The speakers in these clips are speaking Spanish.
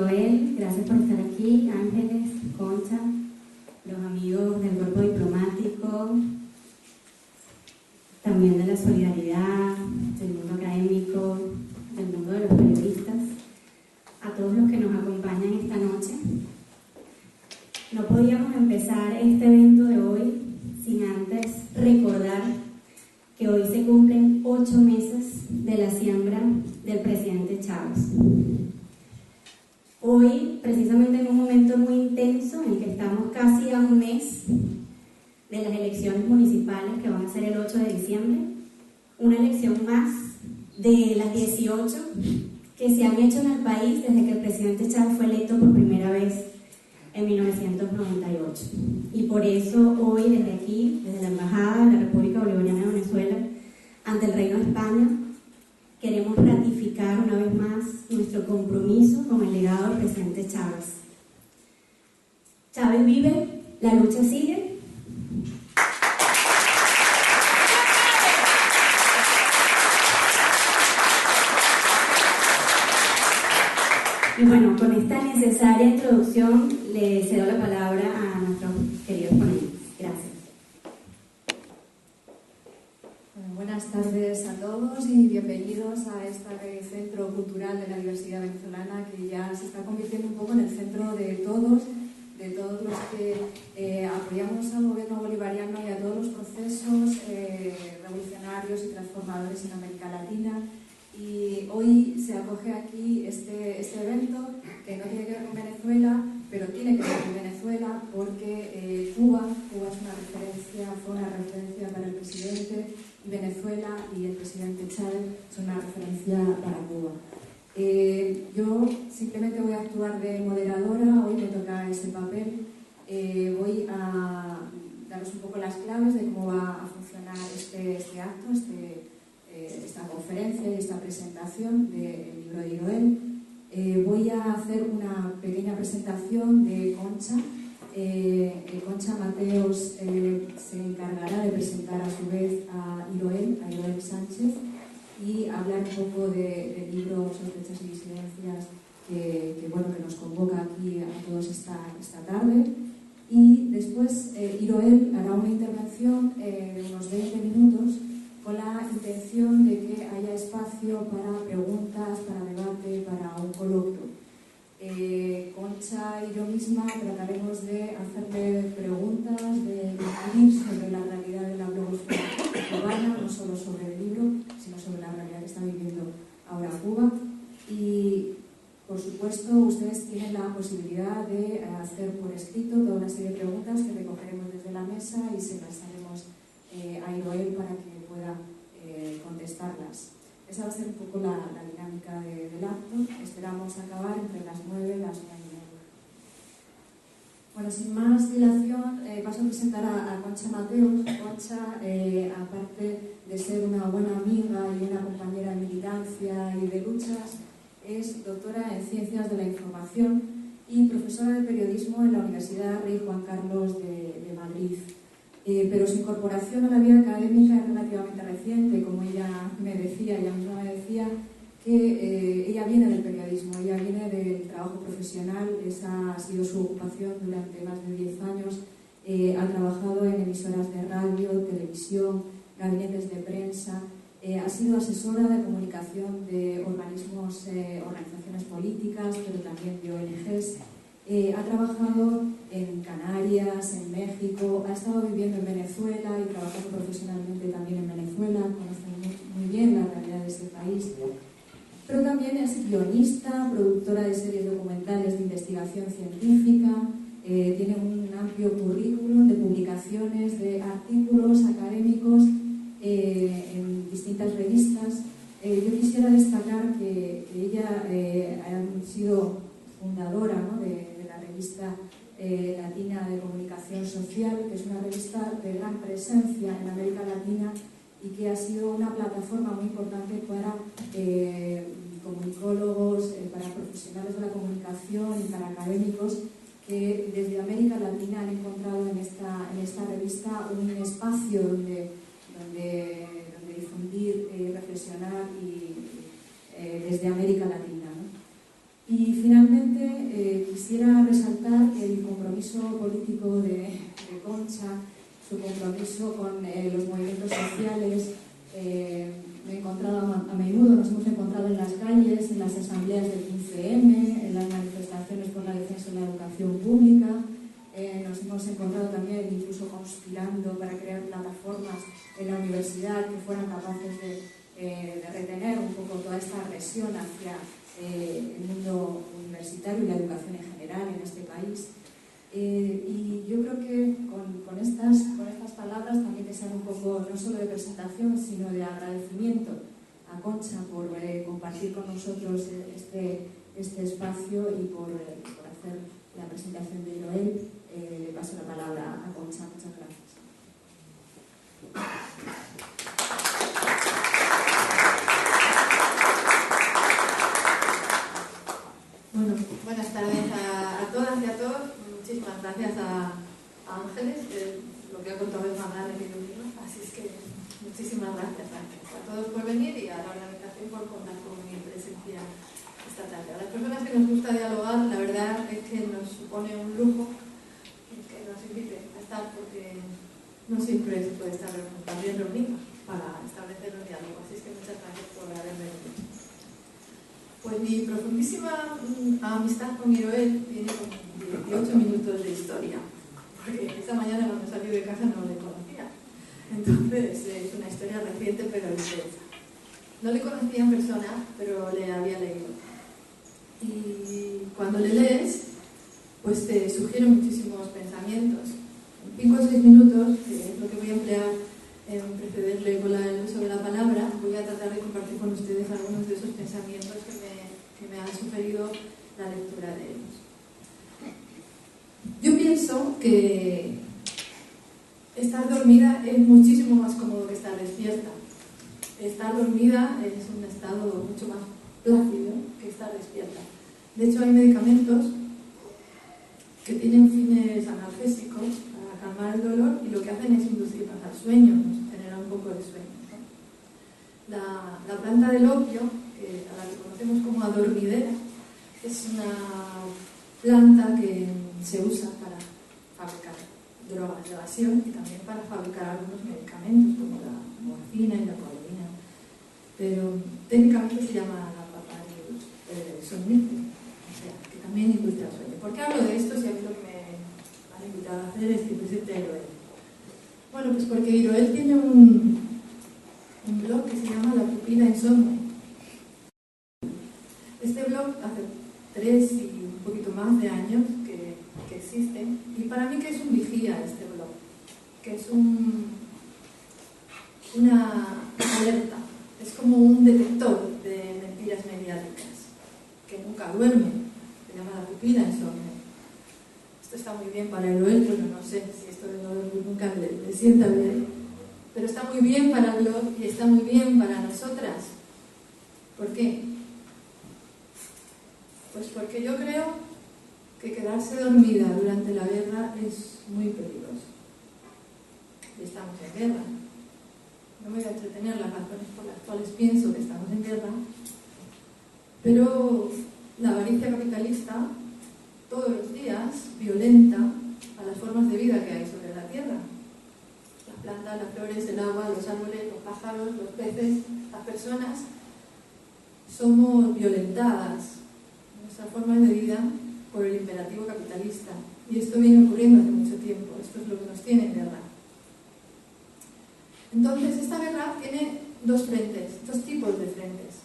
Iroel, gracias por estar aquí. Ángeles, Concha, los amigos del cuerpo diplomático, también de la solidaridad, del mundo académico, del mundo de los periodistas, a todos los que nos acompañan esta noche. No podíamos empezar este evento de hoy sin antes recordar que hoy se cumplen 8 meses de la siembra del presidente Chávez. Hoy, precisamente en un momento muy intenso en el que estamos casi a un mes de las elecciones municipales que van a ser el 8 de diciembre, una elección más de las 18 que se han hecho en el país desde que el presidente Chávez fue electo por primera vez en 1998. Y por eso hoy desde aquí, desde la Embajada de la República Bolivariana de Venezuela, ante el Reino de España, queremos ratificar una vez más nuestro compromiso con el legado del presidente Chávez. Chávez vive, la lucha sigue. Y bueno, con esta necesaria introducción le cedo la palabra a nuestros queridos ponentes. Gracias. Bueno, buenas tardes a todos y bienvenidos a este Centro Cultural de la Diversidad Venezolana, que ya se está convirtiendo un poco en el centro de todos los que apoyamos al gobierno bolivariano y a todos los procesos revolucionarios y transformadores en América Latina. Y hoy se acoge aquí este evento que no tiene que ver con Venezuela, pero tiene que ver con Venezuela porque Cuba es una referencia, fue una referencia para el presidente, y Venezuela y el presidente Chávez son una referencia para Cuba. Yo simplemente voy a actuar de moderadora, hoy me toca ese papel. Voy a daros un poco las claves de cómo va a funcionar este acto, esta conferencia y esta presentación del libro de Iroel. Voy a hacer una pequeña presentación de Concha. Concha Mateos se encargará de presentar a su vez a Iroel Sánchez, y hablar un poco del libro Sospechas y Disidencias que nos convoca aquí a todos esta tarde. Y después Iroel hará una intervención de unos 20 minutos con la intención de que haya espacio para preguntas, para debate, para un coloquio. Concha y yo misma trataremos de hacerle preguntas, de discutir sobre la realidad de la blogosfera cubana, no solo sobre el libro, sino sobre la realidad que está viviendo ahora Cuba. Y, por supuesto, ustedes tienen la posibilidad de hacer por escrito toda una serie de preguntas que recogeremos desde la mesa y se las haremos a Iroel para que pueda contestarlas. Esa va a ser un poco la dinámica del acto. Esperamos acabar entre las 9 y las 9:30. Bueno, sin más dilación, paso a presentar a Concha Mateos. Concha, aparte de ser una buena amiga y una compañera de militancia y de luchas, es doctora en Ciencias de la Información y profesora de Periodismo en la Universidad Rey Juan Carlos de Madrid. Pero su incorporación a la vida académica es relativamente reciente, como ella misma me decía, que ella viene del periodismo, ella viene del trabajo profesional, esa ha sido su ocupación durante más de 10 años, ha trabajado en emisoras de radio, televisión, gabinetes de prensa, ha sido asesora de comunicación de organismos, organizaciones políticas, pero también de ONGs. Ha trabajado en Canarias, en México, ha estado viviendo en Venezuela y trabajando profesionalmente también en Venezuela, conoce muy bien la realidad de ese país. Pero también es guionista, productora de series documentales de investigación científica, tiene un amplio currículum de publicaciones, de artículos académicos en distintas revistas. Yo quisiera destacar que ella ha sido fundadora, ¿no?, de la revista Latina de Comunicación Social, que es una revista de gran presencia en América Latina y que ha sido una plataforma muy importante para comunicólogos, para profesionales de la comunicación y para académicos que desde América Latina han encontrado en esta revista un espacio donde difundir, reflexionar y desde América Latina, ¿no? Y finalmente quisiera resaltar el compromiso político de Concha, su compromiso con los movimientos sociales. Me he encontrado a menudo, nos hemos encontrado en las calles, en las asambleas del 15M, en las manifestaciones por la defensa de la educación pública. Nos hemos encontrado también incluso conspirando para crear plataformas en la universidad que fueran capaces de retener un poco toda esta agresión hacia el mundo universitario y la educación en general en este país. Y yo creo que con estas palabras también que sean un poco no solo de presentación, sino de agradecimiento a Concha por compartir con nosotros este espacio y por hacer la presentación de Joel. Le paso la palabra a Concha. Muchas gracias. Bueno, buenas tardes a todas y a todos. Muchísimas gracias a Ángeles, lo que ha contado es más grande que yo mismo, así es que muchísimas gracias a todos por venir y a la organización por contar con mi presencia esta tarde. A las personas que nos gusta dialogar, la verdad es que nos supone un lujo que nos inviten a estar, porque no siempre se puede estar también reunidos para establecer un diálogo, así es que muchas gracias por haberme venido. Pues mi profundísima amistad con Joel tiene como 18 minutos de historia, porque esta mañana cuando salí de casa no le conocía. Entonces es una historia reciente pero intensa. No le conocía en persona, pero le había leído. Y cuando le lees, pues te sugieren muchísimos pensamientos. En 5 o 6 minutos, que es lo que voy a emplear en precederle con el uso de la palabra, voy a tratar de compartir con ustedes algunos de esos pensamientos que me han sugerido la lectura de ellos. Yo pienso que estar dormida es muchísimo más cómodo que estar despierta. Estar dormida es un estado mucho más plácido que estar despierta. De hecho, hay medicamentos que tienen fines analgésicos para calmar el dolor y lo que hacen es inducirnos al sueño, nos genera un poco de sueño, ¿no? La planta del opio, a la que conocemos como adormidera, es una planta que se usa para fabricar drogas de evasión y también para fabricar algunos medicamentos como la morfina y la codeína. Pero técnicamente se llama la paparia somnífera, o sea, que también induce al sueño. ¿Por qué hablo de esto si a mí lo que me han invitado a hacer es que presente a Joel? Bueno, pues porque Joel tiene un blog que se llama La Pupila Insomne. Este blog hace 3 y un poquito más de años que existe, y para mí que es un vigía este blog, que es una alerta, es como un detector de mentiras mediáticas, que nunca duerme, se llama La Pupila Insomne. Esto está muy bien para el Joel, pero no sé si esto de no dormir nunca le sienta bien, pero está muy bien para el blog y está muy bien para nosotras. ¿Por qué? Pues porque yo creo que quedarse dormida durante la guerra es muy peligroso. Y estamos en guerra. No me voy a entretener las razones por las cuales pienso que estamos en guerra, pero la avaricia capitalista todos los días violenta a las formas de vida que hay sobre la tierra. Las plantas, las flores, el agua, los árboles, los pájaros, los peces, las personas, somos violentadas nuestras formas de vida por el imperativo capitalista. Y esto viene ocurriendo hace mucho tiempo. Esto es lo que nos tiene en guerra. Entonces, esta guerra tiene 2 frentes, 2 tipos de frentes.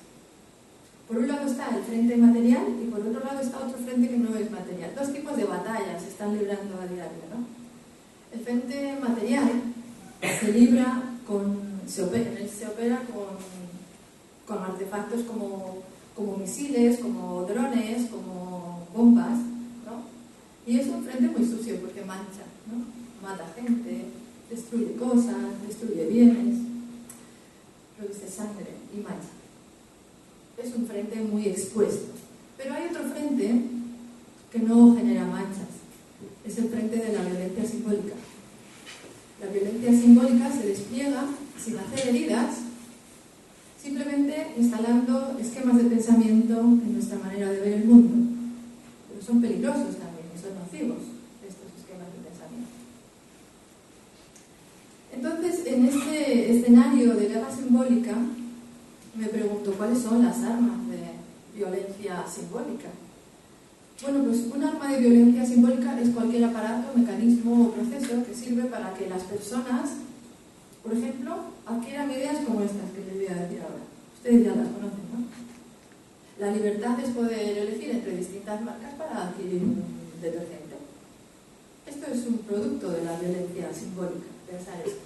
Por un lado está el frente material y por otro lado está otro frente que no es material. 2 tipos de batallas se están librando a diario, ¿no? El frente material se libra se opera con artefactos como misiles, como drones, como bombas, ¿no? Y es un frente muy sucio porque mancha, ¿no? Mata gente, destruye cosas, destruye bienes, produce sangre y mancha. Es un frente muy expuesto. Pero hay otro frente que no genera manchas. Es el frente de la violencia simbólica. La violencia simbólica se despliega sin hacer heridas, simplemente instalando esquemas de pensamiento en nuestra manera de ver el mundo. Los son peligrosos también y son nocivos estos esquemas de pensamiento. Entonces, en este escenario de guerra simbólica, me pregunto cuáles son las armas de violencia simbólica. Bueno, pues un arma de violencia simbólica es cualquier aparato, mecanismo o proceso que sirve para que las personas, por ejemplo, adquieran ideas como estas que les voy a decir ahora. Ustedes ya las conocen, ¿no? La libertad es poder elegir entre distintas marcas para adquirir un detergente. Esto es un producto de la violencia simbólica, pensar esto.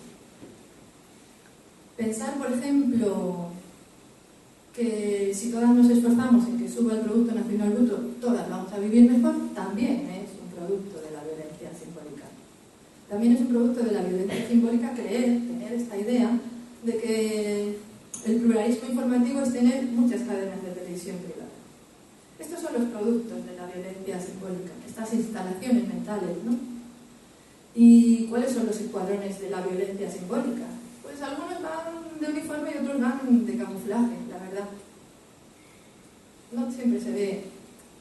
Pensar, por ejemplo, que si todas nos esforzamos en que suba el Producto Nacional Bruto, todas vamos a vivir mejor, también es un producto de la violencia simbólica. También es un producto de la violencia simbólica tener esta idea de que el pluralismo informativo es tener muchas cadenas de televisión privada. Estos son los productos de la violencia simbólica, estas instalaciones mentales, ¿no? ¿Y cuáles son los escuadrones de la violencia simbólica? Pues algunos van de uniforme y otros van de camuflaje, la verdad. No siempre se ve,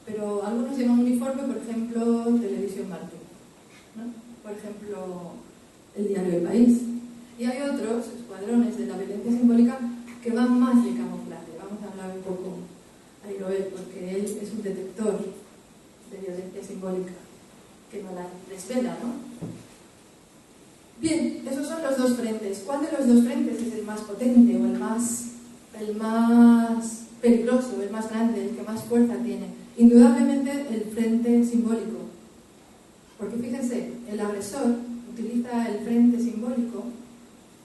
pero algunos llevan uniforme, por ejemplo, Televisión Martín, ¿no? Por ejemplo, el diario El País. Y hay otros escuadrones de la violencia simbólica que van más de camuflaje. Vamos a hablar un poco a Iroel, porque él es un detector de violencia simbólica que nos la desvela, ¿no? Bien, esos son los dos frentes. ¿Cuál de los dos frentes es el más potente o el más peligroso, el más grande, el que más fuerza tiene? Indudablemente el frente simbólico. Porque fíjense, el agresor utiliza el frente simbólico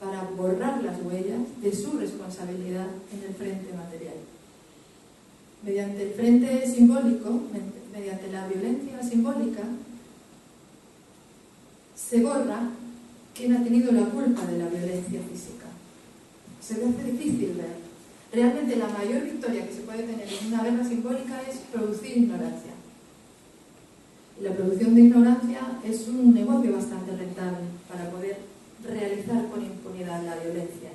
para borrar las huellas de su responsabilidad en el frente material. Mediante el frente simbólico, mediante la violencia simbólica, se borra quién ha tenido la culpa de la violencia física. Se le hace difícil ver. Realmente la mayor victoria que se puede tener en una guerra simbólica es producir ignorancia. Y la producción de ignorancia es un negocio bastante rentable para poder realizar con impunidad la violencia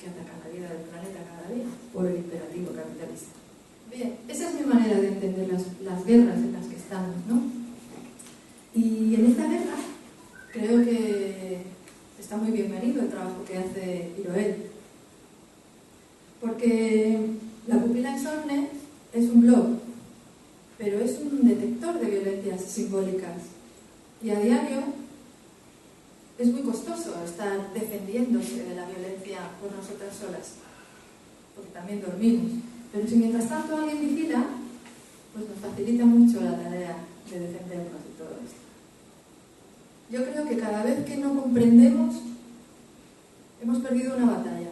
que ataca la vida del planeta cada día por el imperativo capitalista. Bien, esa es mi manera de entender las guerras en las que estamos, ¿no? Y en esta guerra creo que está muy bienvenido el trabajo que hace Iroel, porque La Pupila Insomne es un blog, pero es un detector de violencias simbólicas y a diario es muy costoso estar defendiéndose de la violencia por nosotras solas, porque también dormimos, pero si mientras tanto alguien vigila, pues nos facilita mucho la tarea de defendernos de todo esto. Yo creo que cada vez que no comprendemos, hemos perdido una batalla.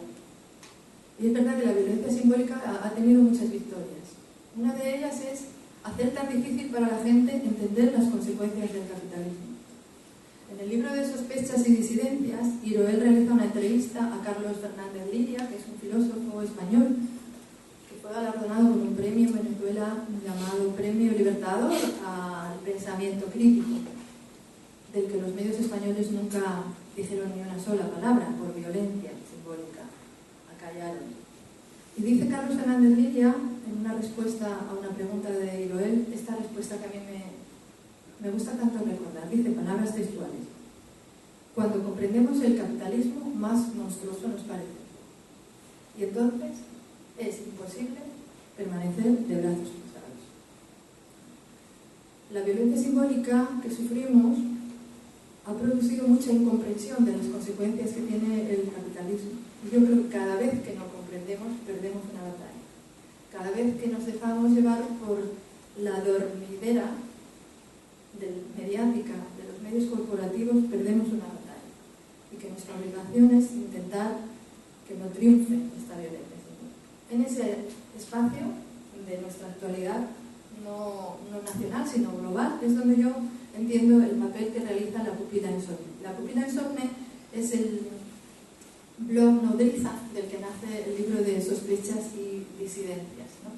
Y es verdad que la violencia simbólica ha tenido muchas victorias. Una de ellas es hacer tan difícil para la gente entender las consecuencias del capitalismo. En el libro de Sospechas y Disidencias, Iroel realiza una entrevista a Carlos Fernández Liria, que es un filósofo español, que fue galardonado con un premio en Venezuela llamado Premio Libertador al Pensamiento Crítico, del que los medios españoles nunca dijeron ni una sola palabra por violencia simbólica, acallaron. Y dice Carlos Fernández Liria, en una respuesta a una pregunta de Iroel, esta respuesta que a mí me gusta tanto recordar, dice palabras textuales: cuando comprendemos el capitalismo, más monstruoso nos parece. Y entonces es imposible permanecer de brazos cruzados. La violencia simbólica que sufrimos ha producido mucha incomprensión de las consecuencias que tiene el capitalismo. Y yo creo que cada vez que no comprendemos, perdemos una batalla. Cada vez que nos dejamos llevar por la dormidera mediática de los medios corporativos, perdemos una batalla. Y que nuestra obligación es intentar que no triunfe esta violencia. En ese espacio de nuestra actualidad, no nacional, sino global, es donde yo entiendo el papel que realiza La Pupila Insomne. La Pupila Insomne es el blog nodriza del que nace el libro de Sospechas y Disidencias, ¿no?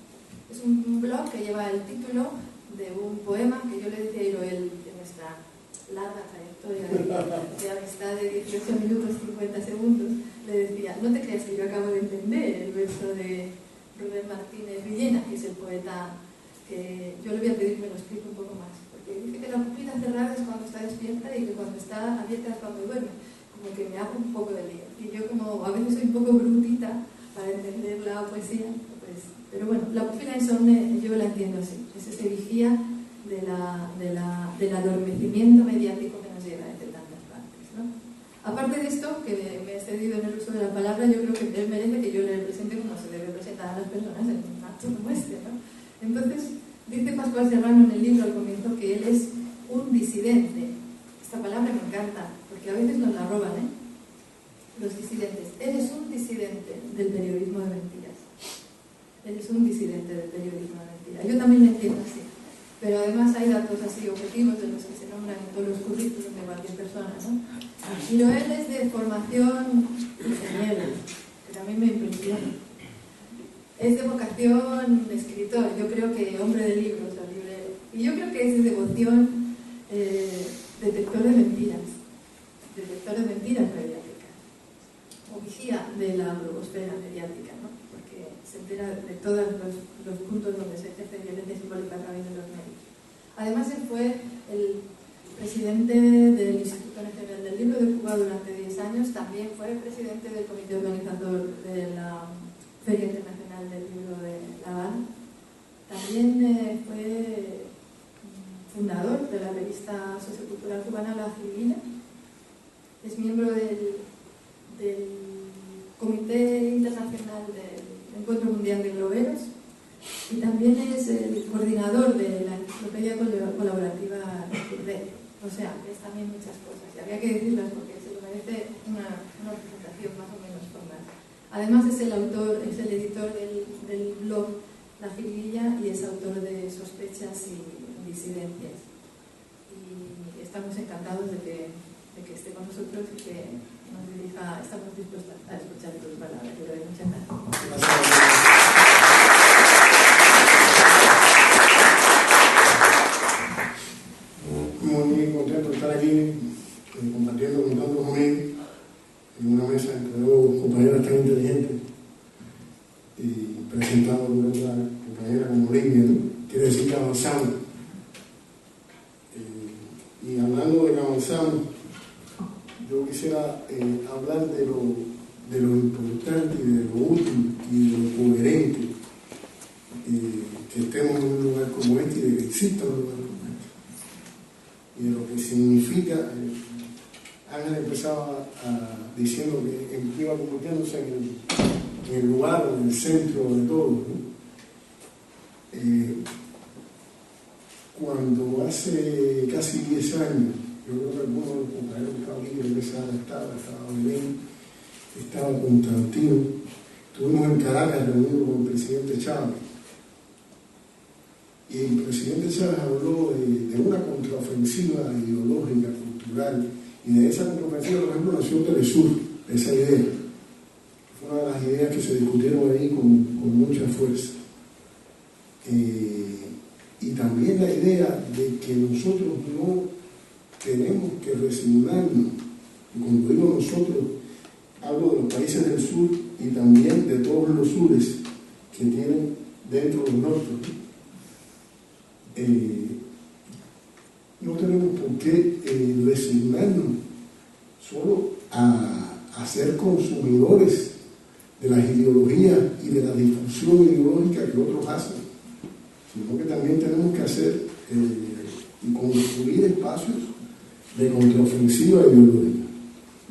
Es un blog que lleva el título de un poema que yo le decía a Iroel de nuestra larga trayectoria de amistad de 18 minutos 50 segundos. Le decía: no te creas que yo acabo de entender el verso de Rubén Martínez Villena, que es el poeta que yo le voy a pedir que me lo explique un poco más, porque dice que la pupila cerrada es cuando está despierta y que cuando está abierta es cuando duerme, como que me hago un poco de lío, y yo como a veces soy un poco brutita para entender la poesía, pues, pero bueno, la pupila insomne yo la entiendo así, es ese vigía del adormecimiento mediático que nos llega desde tantas partes, ¿no? Aparte de esto, que me he excedido en el uso de la palabra, yo creo que él merece que yo le represente como se debe presentar a las personas en un acto como este, ¿no? Entonces, dice Pascual Serrano en el libro al comienzo que él es un disidente. Esta palabra me encanta, porque a veces nos la roban, ¿eh? Los disidentes. Él es un disidente del periodismo de mentiras. Él es un disidente del periodismo de mentiras. Yo también lo entiendo así. Pero además hay datos así objetivos de los que se nombran en todos los currículos de cualquier persona, ¿no? Y Noel es de formación ingeniero, que también me impresiona. Es de vocación escritor, yo creo que hombre de libros o librero. Y yo creo que es de devoción detector de mentiras mediáticas. O vigía de la blogosfera mediática, ¿no? Porque se entera de todos los puntos donde se ejerce violencia simbólica a través de los medios. Además, él fue el presidente del Instituto Nacional del Libro de Cuba durante 10 años, también fue presidente del comité organizador de la Feria Internacional del Libro de La Habana, también fue fundador de la revista sociocultural cubana La Jiribilla, es miembro del Comité Internacional del Encuentro Mundial de Globeros y también es el coordinador de la enciclopedia colaborativa Red. O sea, es también muchas cosas y había que decirlas porque se lo merece una presentación más o menos formal. Además es el autor, es el editor del blog La Jiribilla y es autor de Sospechas y Disidencias. Y estamos encantados de que esté con nosotros y que nos dirija, estamos dispuestos a escuchar tus palabras. Yo le doy muchas gracias. Muy contento de estar aquí compartiendo con tantos amigos en una mesa entre dos compañeras tan inteligentes y presentado por otra compañera como Olivia, ¿no? Quiere decir que avanzamos. Y hablando de que avanzamos, yo quisiera hablar de lo importante y de lo útil y de lo coherente que estemos en un lugar como este y de que exista un lugar como este. Y de lo que significa, Ángel empezaba diciendo que iba convirtiéndose en el lugar, en el centro de todo, ¿no? Cuando hace casi 10 años, yo creo que algunos de los compañeros que estaban aquí, creo que estaba Belén, estaba Constantino, estuvimos en Caracas reunidos con el presidente Chávez. Y el presidente Chávez habló de una contraofensiva ideológica, cultural, y de esa contraofensiva, por ejemplo, nació Telesur, esa idea. Fue una de las ideas que se discutieron ahí con mucha fuerza. Y también la idea de que nosotros no tenemos que resignarnos, y cuando digo nosotros, hablo de los países del sur y también de todos los sures que tienen dentro del norte. No tenemos por qué resignarnos solo a ser consumidores de las ideologías y de la difusión ideológica que otros hacen, sino que también tenemos que hacer y construir espacios de contraofensiva ideológica.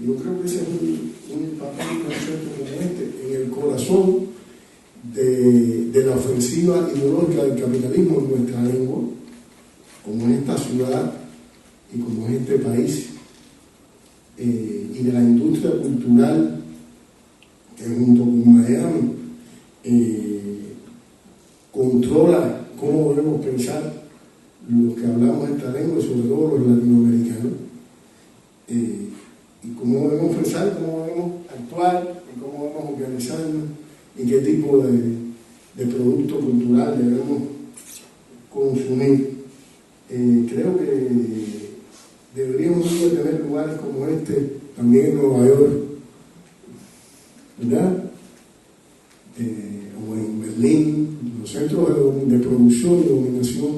Yo creo que ese es un papel, un concepto como este, en el corazón de la ofensiva ideológica del capitalismo en nuestra lengua, como en esta ciudad y como en este país, y de la industria cultural que junto con Miami controla cómo debemos pensar los que hablamos esta lengua, sobre todo los latinoamericanos, y cómo debemos pensar, cómo debemos actuar y cómo debemos organizarnos y qué tipo de producto cultural debemos consumir. Creo que deberíamos tener lugares como este también en Nueva York, ¿verdad? O en Berlín, Los centros de producción y dominación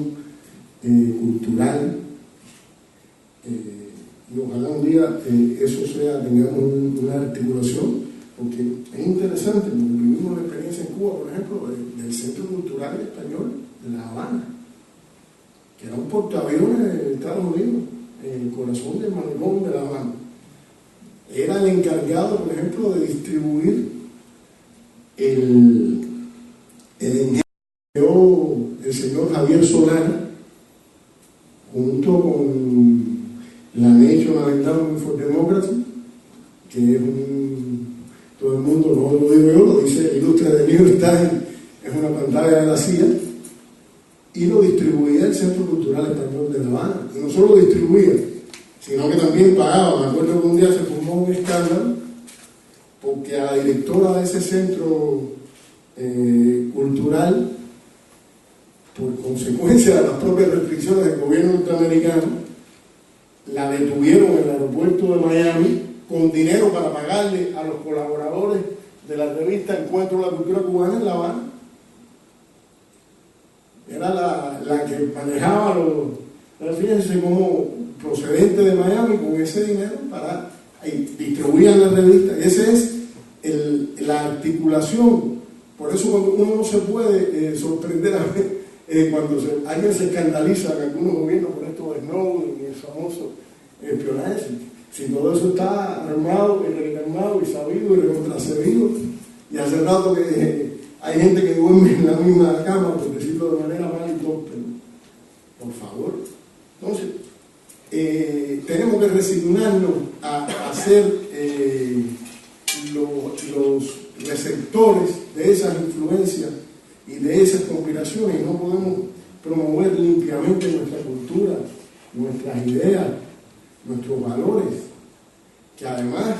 cultural. Y ojalá un día eso sea, tengamos una articulación, porque es interesante, porque vivimos la experiencia en Cuba, por ejemplo, del Centro Cultural Español de La Habana, que era un portaaviones de Estados Unidos, en el corazón del malecón de La Habana. Era el encargado, por ejemplo, de distribuir el ingeniero, el señor Javier Solana, junto con la National Endowment for Democracy, que es todo el mundo, no lo digo yo, lo dice el ilustre de New York Times, es una pantalla de la CIA, y lo distribuía el Centro Cultural Español de La Habana. Y no solo lo distribuía, sino que también pagaba. Me acuerdo que un día se formó un escándalo porque a la directora de ese centro cultural, por consecuencia de las propias restricciones del gobierno norteamericano, la detuvieron en el aeropuerto de Miami con dinero para pagarle a los colaboradores de la revista Encuentro de la Cultura Cubana en La Habana. Era la que manejaba pero fíjense cómo procedente de Miami con ese dinero para distribuían la revista. Y esa es la articulación. Por eso cuando uno no se puede sorprender a ver cuando alguien se escandaliza en algunos gobiernos por esto de Snowden y el famoso espionaje, si todo eso está armado y rearmado y sabido y recontracebido, y hace rato que hay gente que duerme en la misma cama, por decirlo de manera mal y torpe, ¿no? Por favor. Entonces, tenemos que resignarnos a ser los receptores de esas influencias y de esas conspiraciones, y no podemos promover limpiamente nuestra cultura, nuestras ideas, nuestros valores, que además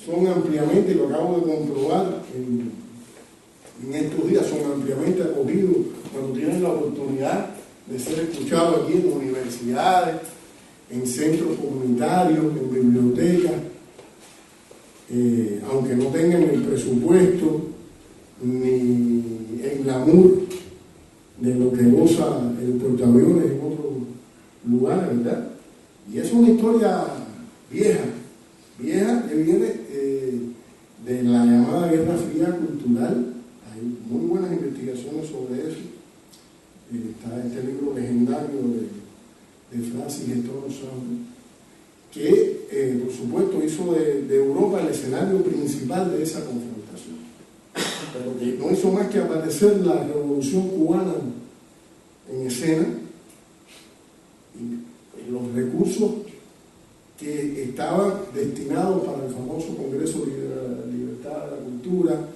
son ampliamente, y lo acabo de comprobar en estos días, son ampliamente acogidos cuando tienen la oportunidad de ser escuchados aquí en universidades, en centros comunitarios, en bibliotecas, aunque no tengan el presupuesto ni el glamour de lo que goza el portaaviones en otros lugares, ¿verdad? Y es una historia vieja que viene de la llamada Guerra Fría cultural. Hay muy buenas investigaciones sobre eso. Está este libro legendario de Francis Getón Osama, que por supuesto hizo de Europa el escenario principal de esa confrontación, pero que no hizo más que aparecer la revolución cubana en escena, y los recursos que estaban destinados para el famoso Congreso de la Libertad de la Cultura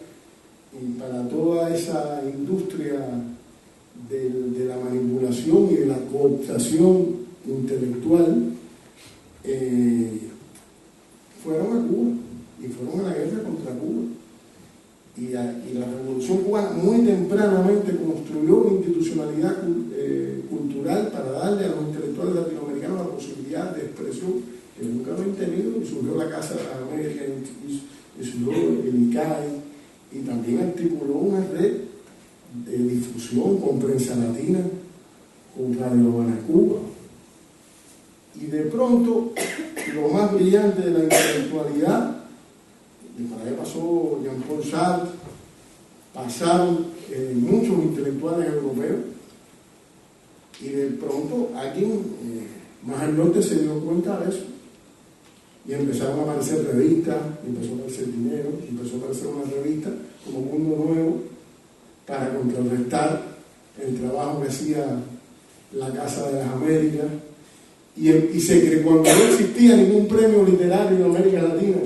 y para toda esa industria de la manipulación y de la cooptación intelectual, fueron a Cuba y fueron a la guerra contra Cuba. Y la revolución cubana muy tempranamente construyó una institucionalidad cultural para darle a los intelectuales latinoamericanos la posibilidad de expresión que nunca habían tenido, y surgió la Casa de las Américas, y surgió el ICAE, y también articuló una red de difusión con Prensa Latina, con Radio Habana Cuba. Y de pronto, lo más brillante de la intelectualidad, y para allá pasó Jean-Paul Sartre, pasaron muchos intelectuales europeos, y de pronto alguien más al norte se dio cuenta de eso, y empezaron a aparecer revistas, empezó a aparecer dinero, empezó a aparecer una revista como Mundo Nuevo, para contrarrestar el trabajo que hacía la Casa de las Américas, y se creó, cuando no existía ningún premio literario en América Latina,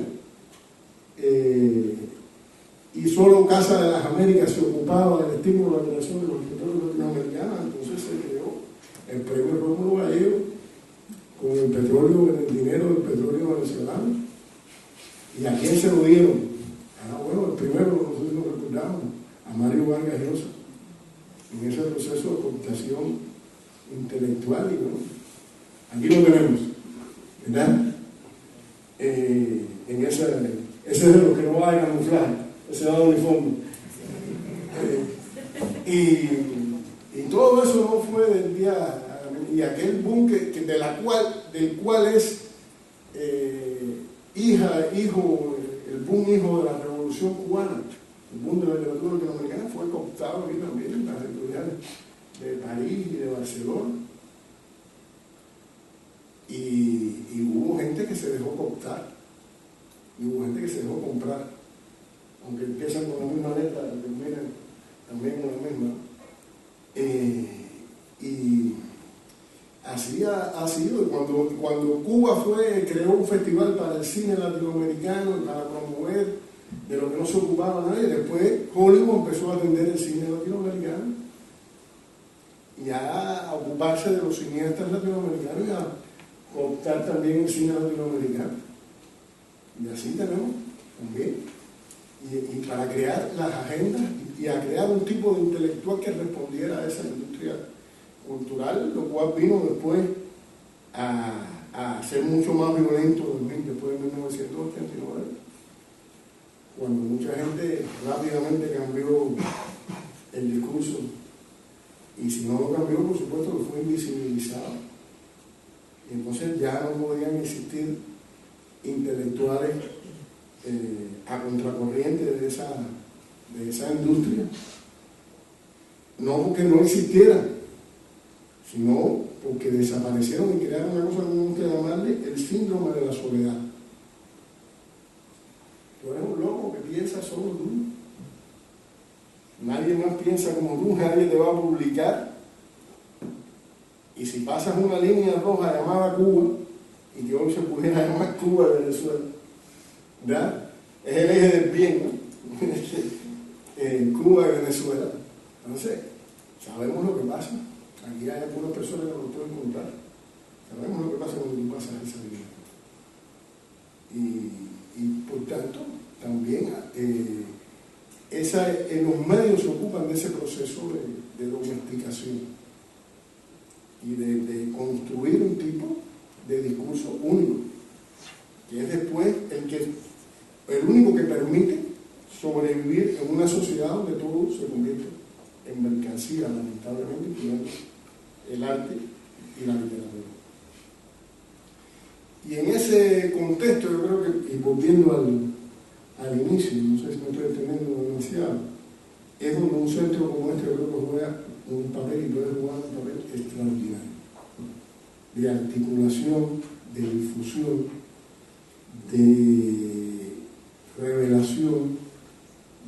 y solo Casa de las Américas se ocupaba del estímulo de la creación de los escritores latinoamericanos, entonces se creó el premio Rómulo Gallego con el petróleo, el dinero del petróleo venezolano. ¿Y a quién se lo dieron? Bueno, el primero, nosotros nos recordamos, a Mario Vargas Llosa, en ese proceso de cooptación intelectual. Y bueno, aquí lo tenemos, ¿verdad? Ese es de los que no va a camuflar, ese va de uniforme. Y todo eso no fue del día, y aquel boom del cual es hijo, el boom hijo de la Revolución Cubana, el boom de la literatura latinoamericana, fue cooptado aquí también en las editoriales de París y de Barcelona. Y hubo gente que se dejó cooptar, y hubo gente que se dejó comprar, aunque empiezan con la misma letra, terminan también con la misma. Y así ha sido. Cuando Cuba creó un festival para el cine latinoamericano y para promover de lo que no se ocupaba nadie, después Hollywood empezó a atender el cine latinoamericano y a ocuparse de los cineastas latinoamericanos y a optar también el cine latinoamericano. Y así tenemos también. Y para crear las agendas y a crear un tipo de intelectual que respondiera a esa industria cultural, lo cual vino después a ser mucho más violento después de 1989, cuando mucha gente rápidamente cambió el discurso, y si no lo cambió, por supuesto que fue invisibilizado, y entonces ya no podían existir intelectuales a contracorriente de esa industria, no porque no existieran, sino porque desaparecieron y crearon una cosa que tenemos que llamarle el síndrome de la soledad. Tú eres un loco que piensa solo tú, nadie más piensa como tú, nadie te va a publicar, y si pasas una línea roja llamada Cuba, y que hoy se pudiera llamar Cuba de Venezuela, ¿verdad? Es el eje del bien, ¿no? Cuba y Venezuela. Entonces, sabemos lo que pasa. Aquí hay algunas personas que no lo pueden contar. Sabemos lo que pasa cuando tú pasas esa línea. Y por tanto, también los medios se ocupan de ese proceso de domesticación y de construir un tipo de discurso único, que es después el único que permite sobrevivir en una sociedad donde todo se convierte en mercancía, lamentablemente, incluyendo el arte y la literatura. Y en ese contexto, yo creo que, y volviendo al inicio, no sé si me estoy extendiendo demasiado, es donde un centro como este yo creo que juega un papel, y puede jugar un papel extraordinario, de articulación, de difusión, de revelación,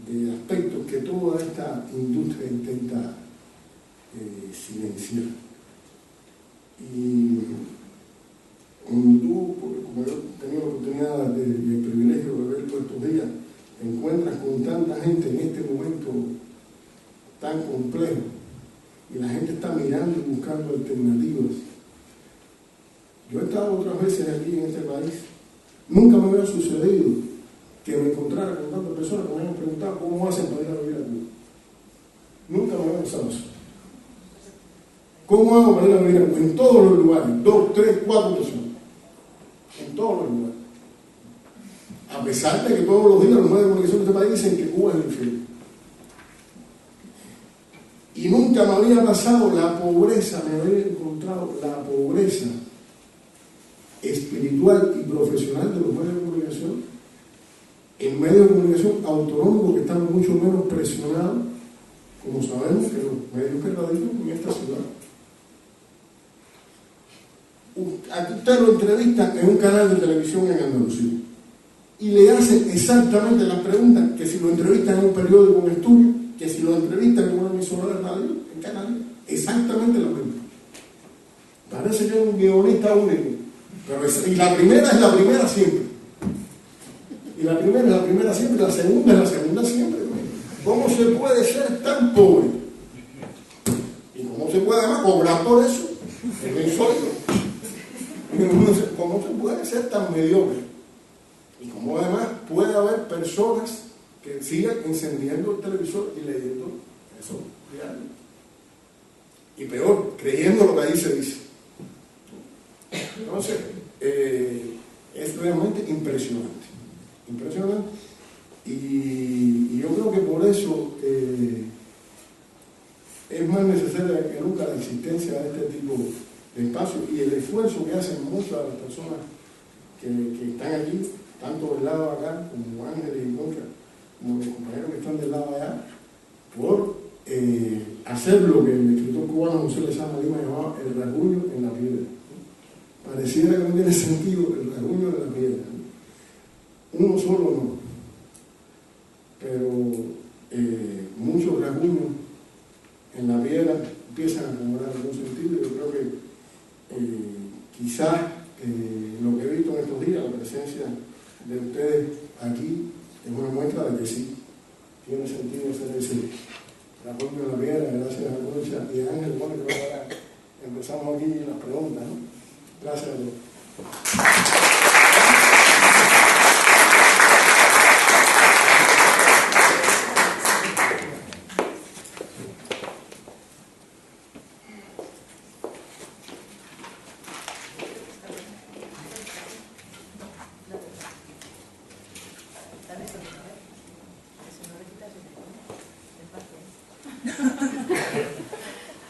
de aspectos que toda esta industria intenta silenciar. Y como tú, como yo he tenido la oportunidad y el privilegio de ver todos estos días, te encuentras con tanta gente en este momento tan complejo, y la gente está mirando y buscando alternativas. Yo he estado otras veces aquí en este país, nunca me había sucedido que me encontrara con tantas personas que me habían preguntado cómo hacen para ir a vivir a Cuba. Nunca me había pasado eso. ¿Cómo hago para ir a vivir a Cuba? En todos los lugares, 2, 3, 4 personas. En todos los lugares. A pesar de que todos los días los medios de comunicación de este país dicen que Cuba es el infierno. Y nunca me había pasado la pobreza, me había encontrado la pobreza espiritual y profesional de los medios de comunicación, en medios de comunicación autonómicos que están mucho menos presionados, como sabemos, que los medios que radican en esta ciudad. Aquí usted lo entrevistan en un canal de televisión en Andalucía y le hacen exactamente las preguntas que si lo entrevistan en un periódico, en estudio, que si lo entrevistan en una emisora de radio, en canal, exactamente la misma. Parece que es un guionista único, y la primera es la primera siempre. Y la primera es la primera siempre, la segunda es la segunda siempre. ¿Cómo se puede ser tan pobre? ¿Y cómo se puede además cobrar por eso? Es insólito. ¿Cómo se puede ser tan mediocre? Y cómo además puede haber personas que sigan encendiendo el televisor y leyendo eso diario. Y peor, creyendo lo que ahí se dice. Entonces, es realmente impresionante. Impresionante. Y yo creo que por eso es más necesaria que nunca la existencia de este tipo de espacios y el esfuerzo que hacen muchas de las personas que están aquí, tanto del lado de acá como Ángeles y Concha, como los compañeros que están del lado de allá, por hacer lo que el escritor cubano José Lezama Lima llamaba el rasguño en la piedra. Pareciera que no tiene sentido el rasguño en la piedra. Uno solo no, pero muchos rasguños en la piedra empiezan a cobrar algún sentido. Yo creo que quizás lo que he visto en estos días, la presencia de ustedes aquí, es una muestra de que sí, tiene sentido hacer ese rasguño en la piedra. Gracias a Concha y a Ángel. Bueno, creo que ahora empezamos aquí las preguntas, ¿no? Gracias a todos.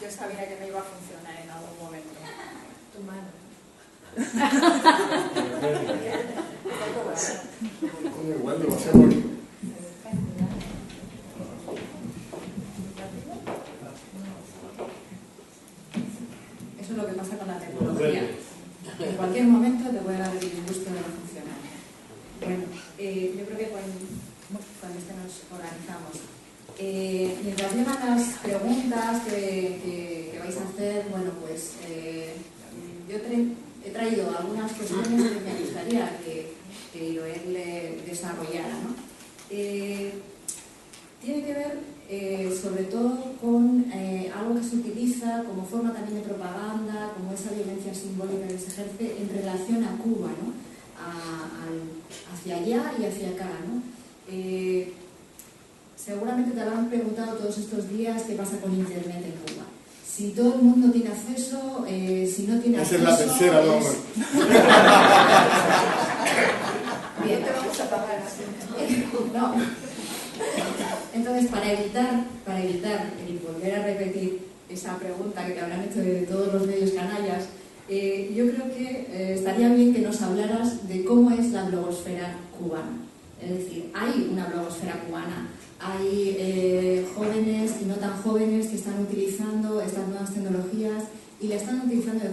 Yo sabía que no iba a funcionar en algún momento. Tu mano. Igual lo hacemos. Eso es lo que pasa con la tecnología. En cualquier momento te puede dar el disgusto de no funcionar. Bueno, yo creo que cuando nos organizamos. Mientras llegan las preguntas que vais a hacer, bueno, pues yo he traído algunas cuestiones que me gustaría que Iroel desarrollara, ¿no? Tiene que ver sobre todo con algo que se utiliza como forma también de propaganda, como esa violencia simbólica que se ejerce en relación a Cuba, ¿no? Hacia allá y hacia acá, ¿no? Seguramente te habrán preguntado todos estos días qué pasa con Internet en Cuba. Si todo el mundo tiene acceso, si no tiene acceso... Esa es la tercera, ¿no? Bien, te vamos a pagar así. No. Entonces, para evitar el volver a repetir esa pregunta que te habrán hecho de todos los medios canallas, yo creo que estaría bien que nos hablaras de cómo es la blogosfera cubana. Es decir, hay una blogosfera cubana, hay jóvenes y no tan jóvenes que están utilizando estas nuevas tecnologías y la están utilizando de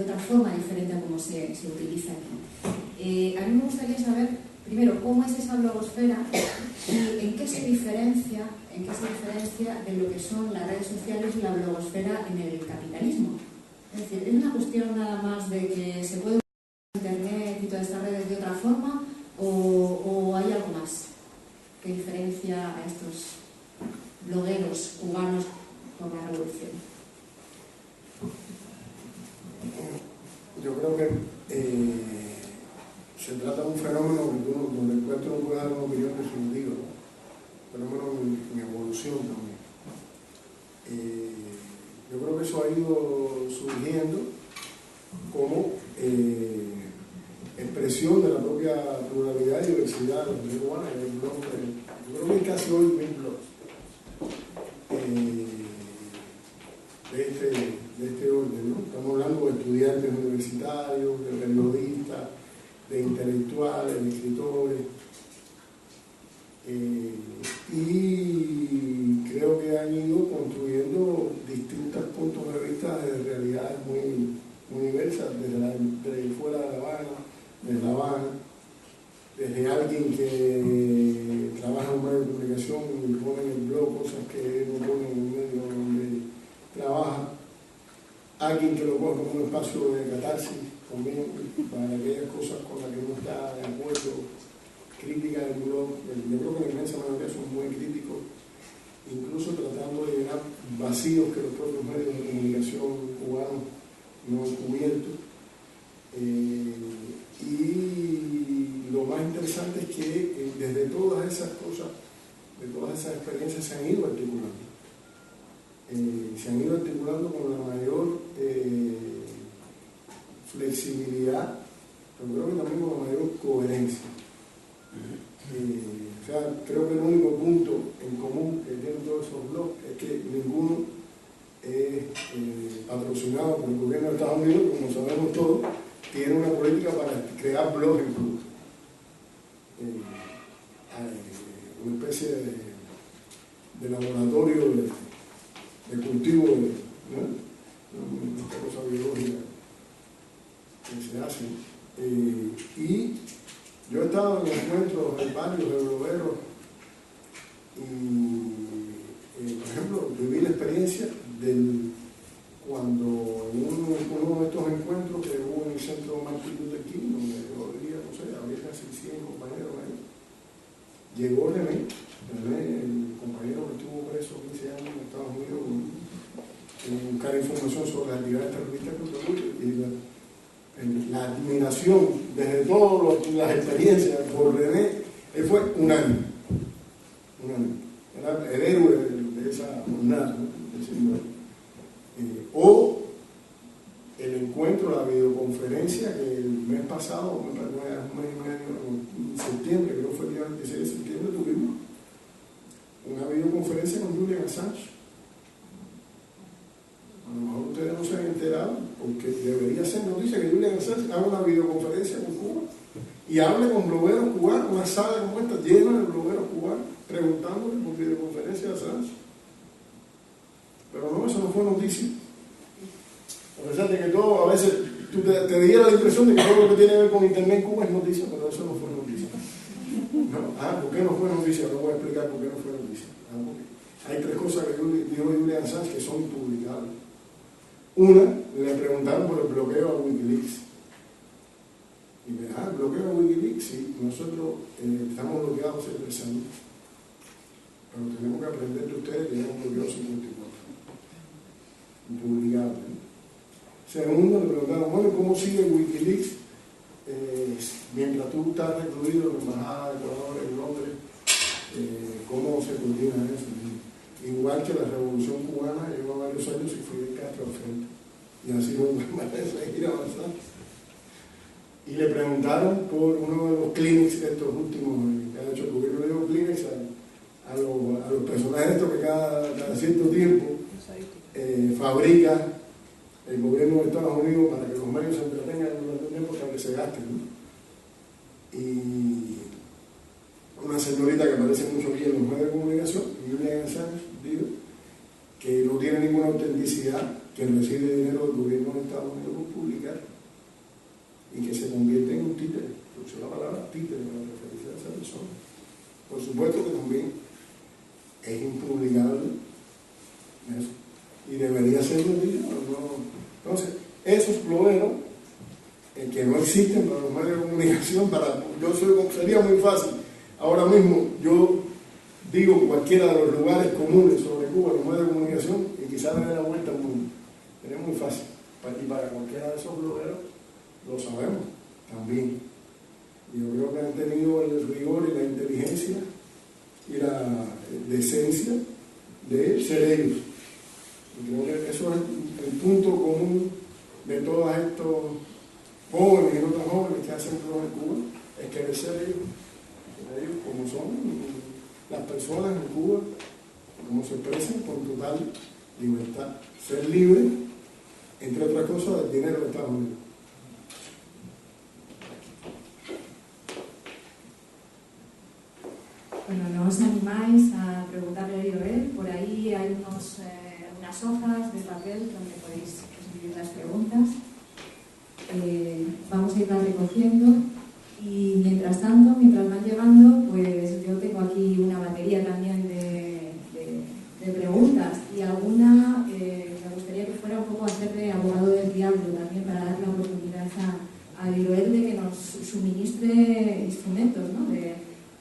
otra forma diferente a como se utiliza aquí. A mí me gustaría saber, primero, cómo es esa blogosfera y en qué se diferencia de lo que son las redes sociales y la blogosfera en el capitalismo. Es decir, ¿es una cuestión nada más de que se puede usar Internet y todas estas redes de otra forma o hay algo más que diferencia a estos blogueros cubanos por la revolución? Yo creo que se trata de un fenómeno donde el cuento no puede dar una opinión definitiva, ¿no? Fenómeno en evolución también. Yo creo que eso ha ido surgiendo como expresión de la propia pluralidad y diversidad de la comunidad cubana. Yo creo que hay casi hoy 1000 blogs de este orden, ¿no? Estamos hablando de estudiantes universitarios, de periodistas, de intelectuales, de escritores, y creo que han ido construyendo distintos puntos de vista de realidades muy diversas, desde fuera de La Habana, desde La Habana, desde alguien que trabaja en un medio de comunicación y pone en el blog cosas que no pone en el medio donde trabaja, alguien que lo coge como un espacio de catarsis también para aquellas cosas con las que no está de acuerdo, crítica del blog. Yo creo que la inmensa mayoría son muy críticos, incluso tratando de llenar vacíos que los propios medios de comunicación cubanos no han cubierto. Y lo más interesante es que desde todas esas cosas, de todas esas experiencias se han ido articulando. Se han ido articulando con la mayor flexibilidad, pero creo que también con la mayor coherencia. O sea, creo que el único punto en común que tienen todos esos blogs es que ninguno patrocinado por el gobierno de Estados Unidos, como sabemos todos, tiene una política para crear blogs en Cuba. Una especie de laboratorio de cultivo de esta cosa biológica que se hace. Y yo he estado en encuentros en varios de blogueros y, por ejemplo, viví la experiencia cuando en uno de estos encuentros que hubo en el centro Martin Luther King, donde yo diría, no sé, había casi 100 compañeros ahí, llegó René, el compañero que estuvo preso 15 años en Estados Unidos, buscar información sobre las actividades terroristas y la admiración desde todas las experiencias por René, él fue unánime. Era el héroe de esa jornada, ¿no? O el encuentro, la videoconferencia que el mes pasado, un mes y medio, en septiembre, creo que fue el día 26 de septiembre, tuvimos una videoconferencia con Julian Assange. A lo mejor ustedes no se han enterado, porque debería ser noticia que Julian Assange haga una videoconferencia con Cuba y hable con blogueros cubanos, una sala como esta llena de blogueros cubanos, preguntándole por videoconferencia a Assange. Pero no, eso no fue noticia. A pesar de que todo, a veces tú te diera la impresión de que todo lo que tiene que ver con Internet en Cuba es noticia, pero eso no fue noticia. No, ¿por qué no fue noticia? No voy a explicar por qué no fue noticia. Hay tres cosas que dijo Julian Assange que son impublicables. Una, le preguntaron por el bloqueo a Wikileaks. Y me dijo, ¿el bloqueo a Wikileaks? Sí, nosotros estamos bloqueados hace 3 años. Pero tenemos que aprender de ustedes que hemos bloqueado 54. Impublicable. Segundo, le preguntaron, bueno, ¿cómo sigue Wikileaks mientras tú estás recluido en la Embajada de Ecuador en Londres? ¿Cómo se coordina eso? Igual que la Revolución Cubana lleva varios años y Fidel Castro al frente. Y así no hay seguir avanzando. Y le preguntaron por uno de los clinics estos últimos que ha hecho el gobierno. Le dio clinics a los personajes estos que cada cierto tiempo fabrica el gobierno de Estados Unidos para que los medios se entretengan durante un tiempo para que se gasten, ¿no? Y una señorita que aparece mucho aquí en los medios de comunicación, Julian Assange, dijo que no tiene ninguna autenticidad, que recibe dinero del gobierno de Estados Unidos por publicar y que se convierte en un títere. Usó la palabra títere para referirse a esa persona. Por supuesto que también es impublicable eso. Y debería ser noticia, no. Entonces, esos blogueros que no existen para los medios de comunicación, sería muy fácil. Ahora mismo yo digo cualquiera de los lugares comunes sobre Cuba, los medios de comunicación, y quizás me dé la vuelta al mundo. Sería muy fácil. Y para cualquiera de esos blogueros lo sabemos también. Y yo creo que han tenido el rigor y la inteligencia y la decencia de ser ellos. Y creo que eso es el punto común de todos estos jóvenes y otros jóvenes que hacen blogs en Cuba, es querer ser ellos como son las personas en Cuba, como se expresan con total libertad. Ser libre, entre otras cosas, del dinero de Estados Unidos. Bueno, no os animáis a preguntarle a Joel. Por ahí hay unas hojas de papel donde podéis escribir las preguntas. Vamos a irlas recogiendo y mientras tanto, mientras van llegando, pues yo tengo aquí una batería también de preguntas y alguna me gustaría que fuera un poco a hacer de abogado del diablo también para dar la oportunidad a Joel de que nos suministre instrumentos, ¿no?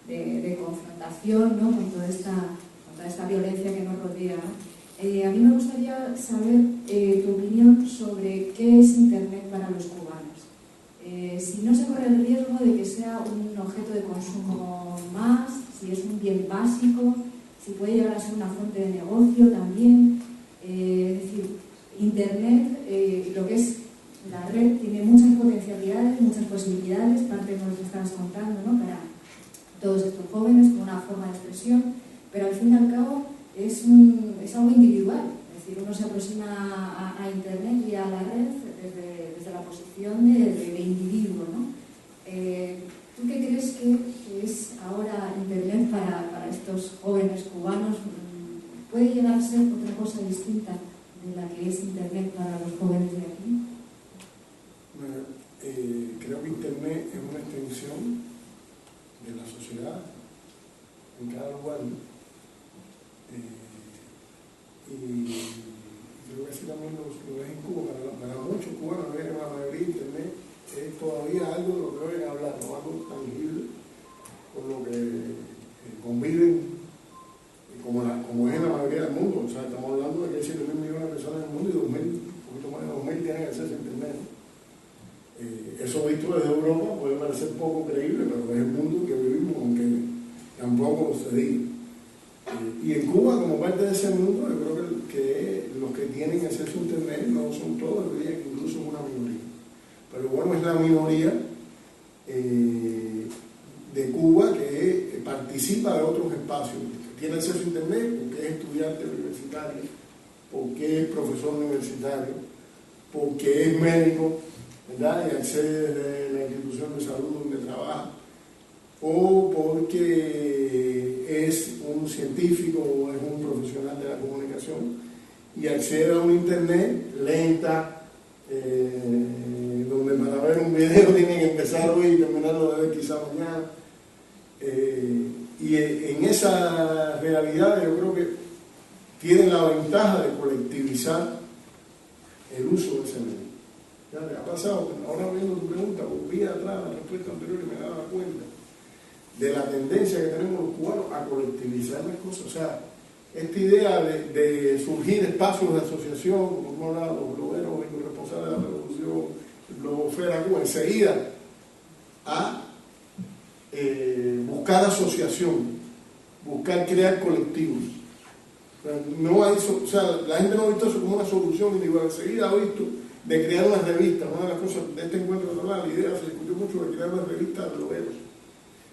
de confrontación, ¿no? con toda esta violencia que nos rodea, ¿no? A mí me gustaría saber tu opinión sobre qué es Internet para los cubanos. Si no se corre el riesgo de que sea un objeto de consumo más, si es un bien básico, si puede llegar a ser una fuente de negocio también. Es decir, Internet, lo que es la red, tiene muchas potencialidades, muchas posibilidades, parte de lo que estabas contando, ¿no? Para todos estos jóvenes, con una forma de expresión, pero al fin y al cabo es algo individual. Es decir, uno se aproxima a Internet y a la red desde la posición de individuo, ¿no? ¿Tú qué crees que es ahora Internet para estos jóvenes cubanos? ¿Puede llegar a ser otra cosa distinta de la que es Internet para los jóvenes de aquí? Bueno, creo que Internet es una extensión de la sociedad en cada lugar, ¿no? Y creo que así también lo es en Cuba. Para muchos cubanos, la mayoría de Internet es todavía algo de lo que deben hablar, no algo tangible con lo que conviven, como es en la mayoría del mundo. O sea, estamos hablando de que hay 7.000 millones de personas en el mundo y 2.000, un poquito más de 2.000 tienen acceso a Internet, ¿no? Eso visto desde Europa puede parecer poco creíble, pero es el mundo que vivimos, aunque tampoco se diga. Y en Cuba, como parte de ese mundo, yo creo que los que tienen acceso a Internet no son todos, yo diría que incluso es una minoría. Pero bueno, es la minoría de Cuba que participa de otros espacios, que tiene acceso a Internet porque es estudiante universitario, porque es profesor universitario, porque es médico, ¿verdad? Y accede desde la institución de salud donde trabaja, o porque es un científico o es un profesional de la comunicación y accede a un Internet lenta, donde para ver un video tiene que empezar hoy y terminarlo de ver quizá mañana. Y en esa realidad yo creo que tiene la ventaja de colectivizar el uso de ese medio. Ya te ha pasado, ahora viendo tu pregunta, volví atrás a la respuesta anterior y me daba cuenta de la tendencia que tenemos los cubanos a colectivizar las cosas. O sea, esta idea de surgir espacios de asociación, como hemos hablado, los blogueros y los responsables de la revolución, Blogosfera Cuba, enseguida a buscar asociación, buscar crear colectivos. O sea, no hay, o sea, la gente no ha visto eso como una solución individual, enseguida ha visto de crear una revista. Una de las cosas de este encuentro de la idea se discutió mucho de crear una revista de blogueros.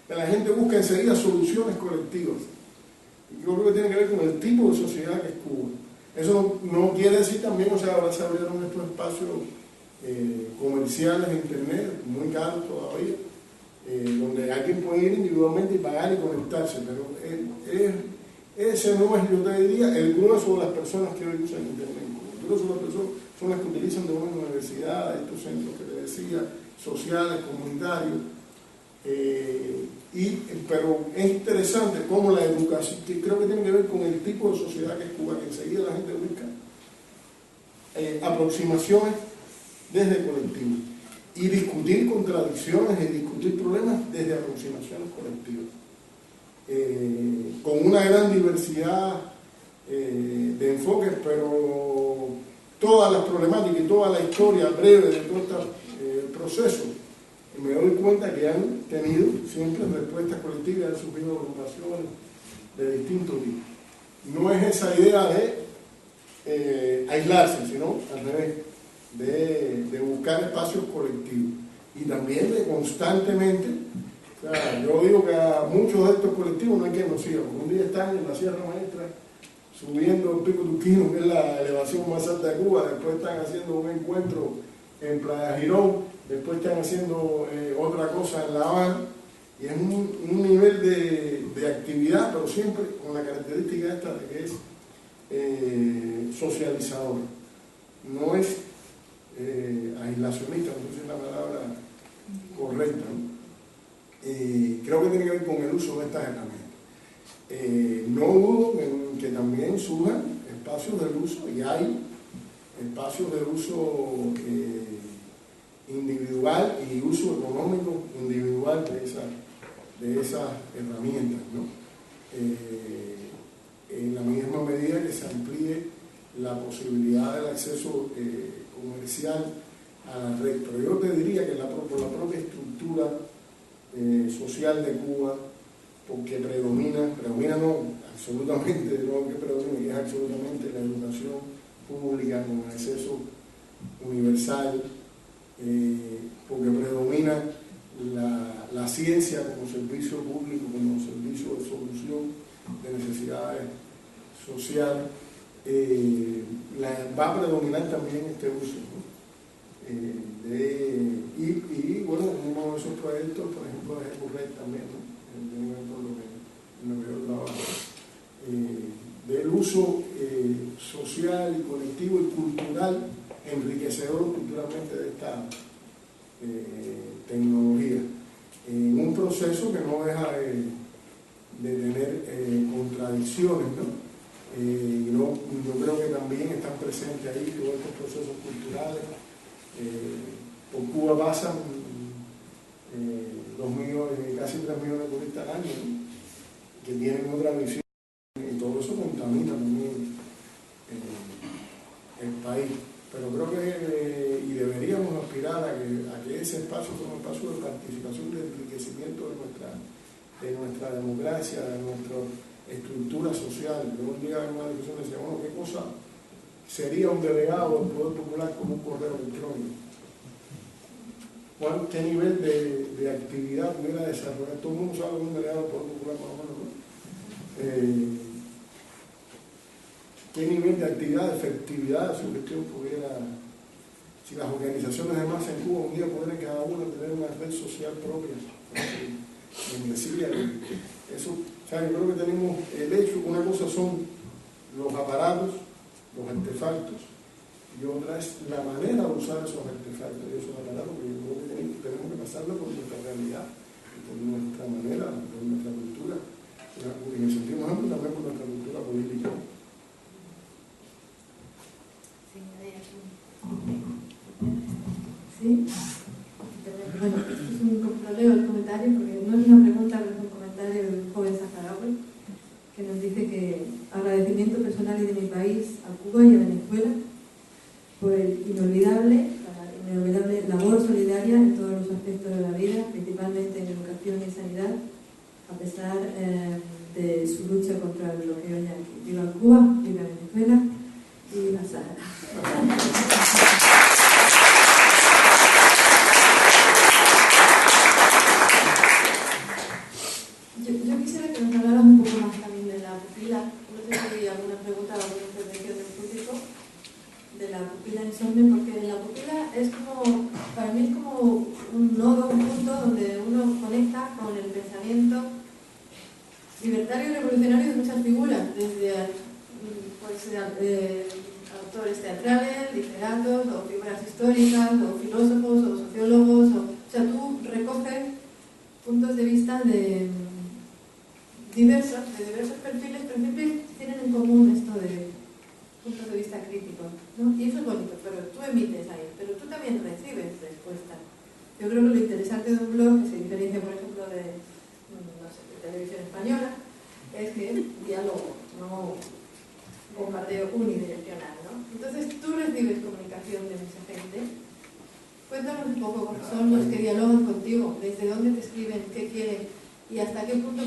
La gente busca enseguida soluciones colectivas. Y yo creo que tiene que ver con el tipo de sociedad que es Cuba. Eso no quiere decir también, o sea, ahora se abrieron estos espacios comerciales en Internet, muy caros todavía, donde alguien puede ir individualmente y pagar y conectarse, pero ese no es, yo te diría, el grueso de las personas que hoy usan Internet. El grueso de las personas son las que utilizan de una universidad, estos centros que te decía, sociales, comunitarios. Pero es interesante cómo la educación, que creo que tiene que ver con el tipo de sociedad que es Cuba, que enseguida la gente busca aproximaciones desde el colectivo y discutir contradicciones y discutir problemas desde aproximaciones colectivas, con una gran diversidad de enfoques, pero todas las problemáticas y toda la historia breve de todo este proceso, me doy cuenta que han tenido siempre respuestas colectivas, han surgido agrupaciones de distintos tipos. No es esa idea de aislarse, sino al revés, de buscar espacios colectivos y también de constantemente, o sea, yo digo que a muchos de estos colectivos no hay quien nos siga, porque un día están en la Sierra Maestra subiendo el Pico Tuquino, que es la elevación más alta de Cuba, después están haciendo un encuentro en Playa Girón, después están haciendo otra cosa en La Habana, y es un nivel de actividad, pero siempre con la característica esta de que es socializador, no es aislacionista, no sé si es la palabra correcta, ¿no? Creo que tiene que ver con el uso de estas herramientas. No dudo que también surjan espacios del uso, y hay espacios de uso individual y uso económico individual de esas herramientas, ¿no? En la misma medida que se amplíe la posibilidad del acceso comercial a la red. Pero yo te diría que por la propia estructura social de Cuba, porque predomina no, absolutamente, no que predomina, que es absolutamente la educación pública con acceso universal, porque predomina la ciencia como servicio público, como servicio de solución de necesidades sociales, va a predominar también este uso, ¿no? Y bueno, uno de esos proyectos, por ejemplo, es EcoRed también, ¿no? En lo que yo trabajo, del uso social y colectivo y cultural, enriquecedor culturalmente de esta tecnología, en un proceso que no deja de tener contradicciones, ¿no? Yo creo que también están presentes ahí todos estos procesos culturales. Por Cuba pasan casi 3 millones de turistas al año, ¿no? Que tienen otra visión, y todo eso contamina también el país. Pero creo que y deberíamos aspirar a que ese espacio sea un espacio de participación, de enriquecimiento de nuestra democracia, de nuestra estructura social. Yo un día en una discusión decía, bueno, ¿qué cosa sería un delegado del Poder Popular como un correo electrónico? ¿Qué nivel de actividad pudiera desarrollar? Todo el mundo sabe que un delegado del Poder Popular más o menos, ¿no? ¿Qué nivel de actividad, de efectividad de su gestión pudiera, si las organizaciones de masa en Cuba un día pudieran cada una tener una red social propia, en decirle eso? O sea, yo creo que tenemos el hecho, una cosa son los aparatos, los artefactos, y otra es la manera de usar esos artefactos y esos aparatos, porque yo creo que tenemos que pasarlo por nuestra realidad, por nuestra manera, por nuestra cultura, en el sentido más amplio también por nuestra cultura política. Sí. Bueno, lo leo el comentario porque no es una pregunta, pero es un comentario de un joven saharaui que nos dice que agradecimiento personal y de mi país a Cuba y a Venezuela por el inolvidable labor solidaria en todos los aspectos de la vida, principalmente en educación y sanidad, a pesar de su lucha contra el bloqueo yanqui. Viva Cuba, viva Venezuela y viva Sahara. Yo quisiera que nos hablaras un poco más también de la pupila. No sé si hay alguna pregunta o alguna intervención del público de la pupila insomne, porque la pupila es como, para mí es como un nodo, un punto donde uno conecta con el pensamiento libertario y revolucionario de muchas figuras, desde autores teatrales, literatos, o figuras históricas, o filósofos, o sociólogos, o sea, tú recoges puntos de vista de diversos perfiles, pero siempre tienen en común esto de puntos de vista críticos, ¿no? Y eso es bonito, pero tú emites ahí, pero tú también recibes respuestas. Yo creo que lo interesante de un blog, que se diferencia, por ejemplo, de televisión española, es que diálogo, no bombardeo unidireccional, ¿no? Entonces tú recibes comunicación de mucha gente. Cuéntanos un poco cómo son los que dialogan contigo, desde dónde te escriben, qué quieren y hasta qué punto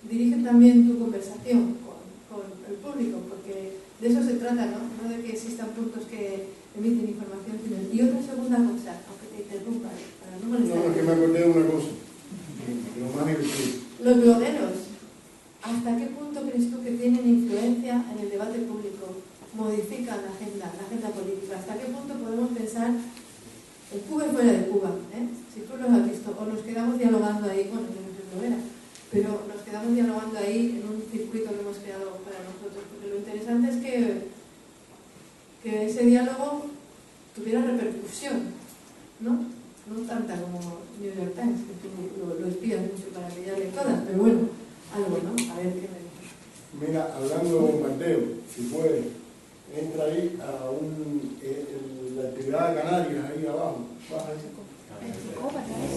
dirigen también tu conversación con el público, porque de eso se trata, ¿no? No de que existan puntos que emiten información, sino... Y otra segunda cosa, aunque te interrumpa, para no molestar. No, es que me acordé de una cosa, lo más divertido. Los blogueros, ¿hasta qué punto crees tú que tienen influencia en el debate público? Modifican la agenda política. ¿Hasta qué punto podemos pensar en Cuba y fuera de Cuba? Si tú los has visto, o nos quedamos dialogando ahí, bueno, yo no soy bloguera, pero nos quedamos dialogando ahí en un circuito que hemos creado para nosotros, porque lo interesante es que ese diálogo tuviera repercusión, ¿no? No tanta como New York Times, que tú lo espías mucho para pillarle todas, pero bueno, algo, ¿no? A ver qué me dices. Mira, hablando de bombardeo, si puede, entra ahí a la actividad de Canarias, ahí abajo, baja ahí.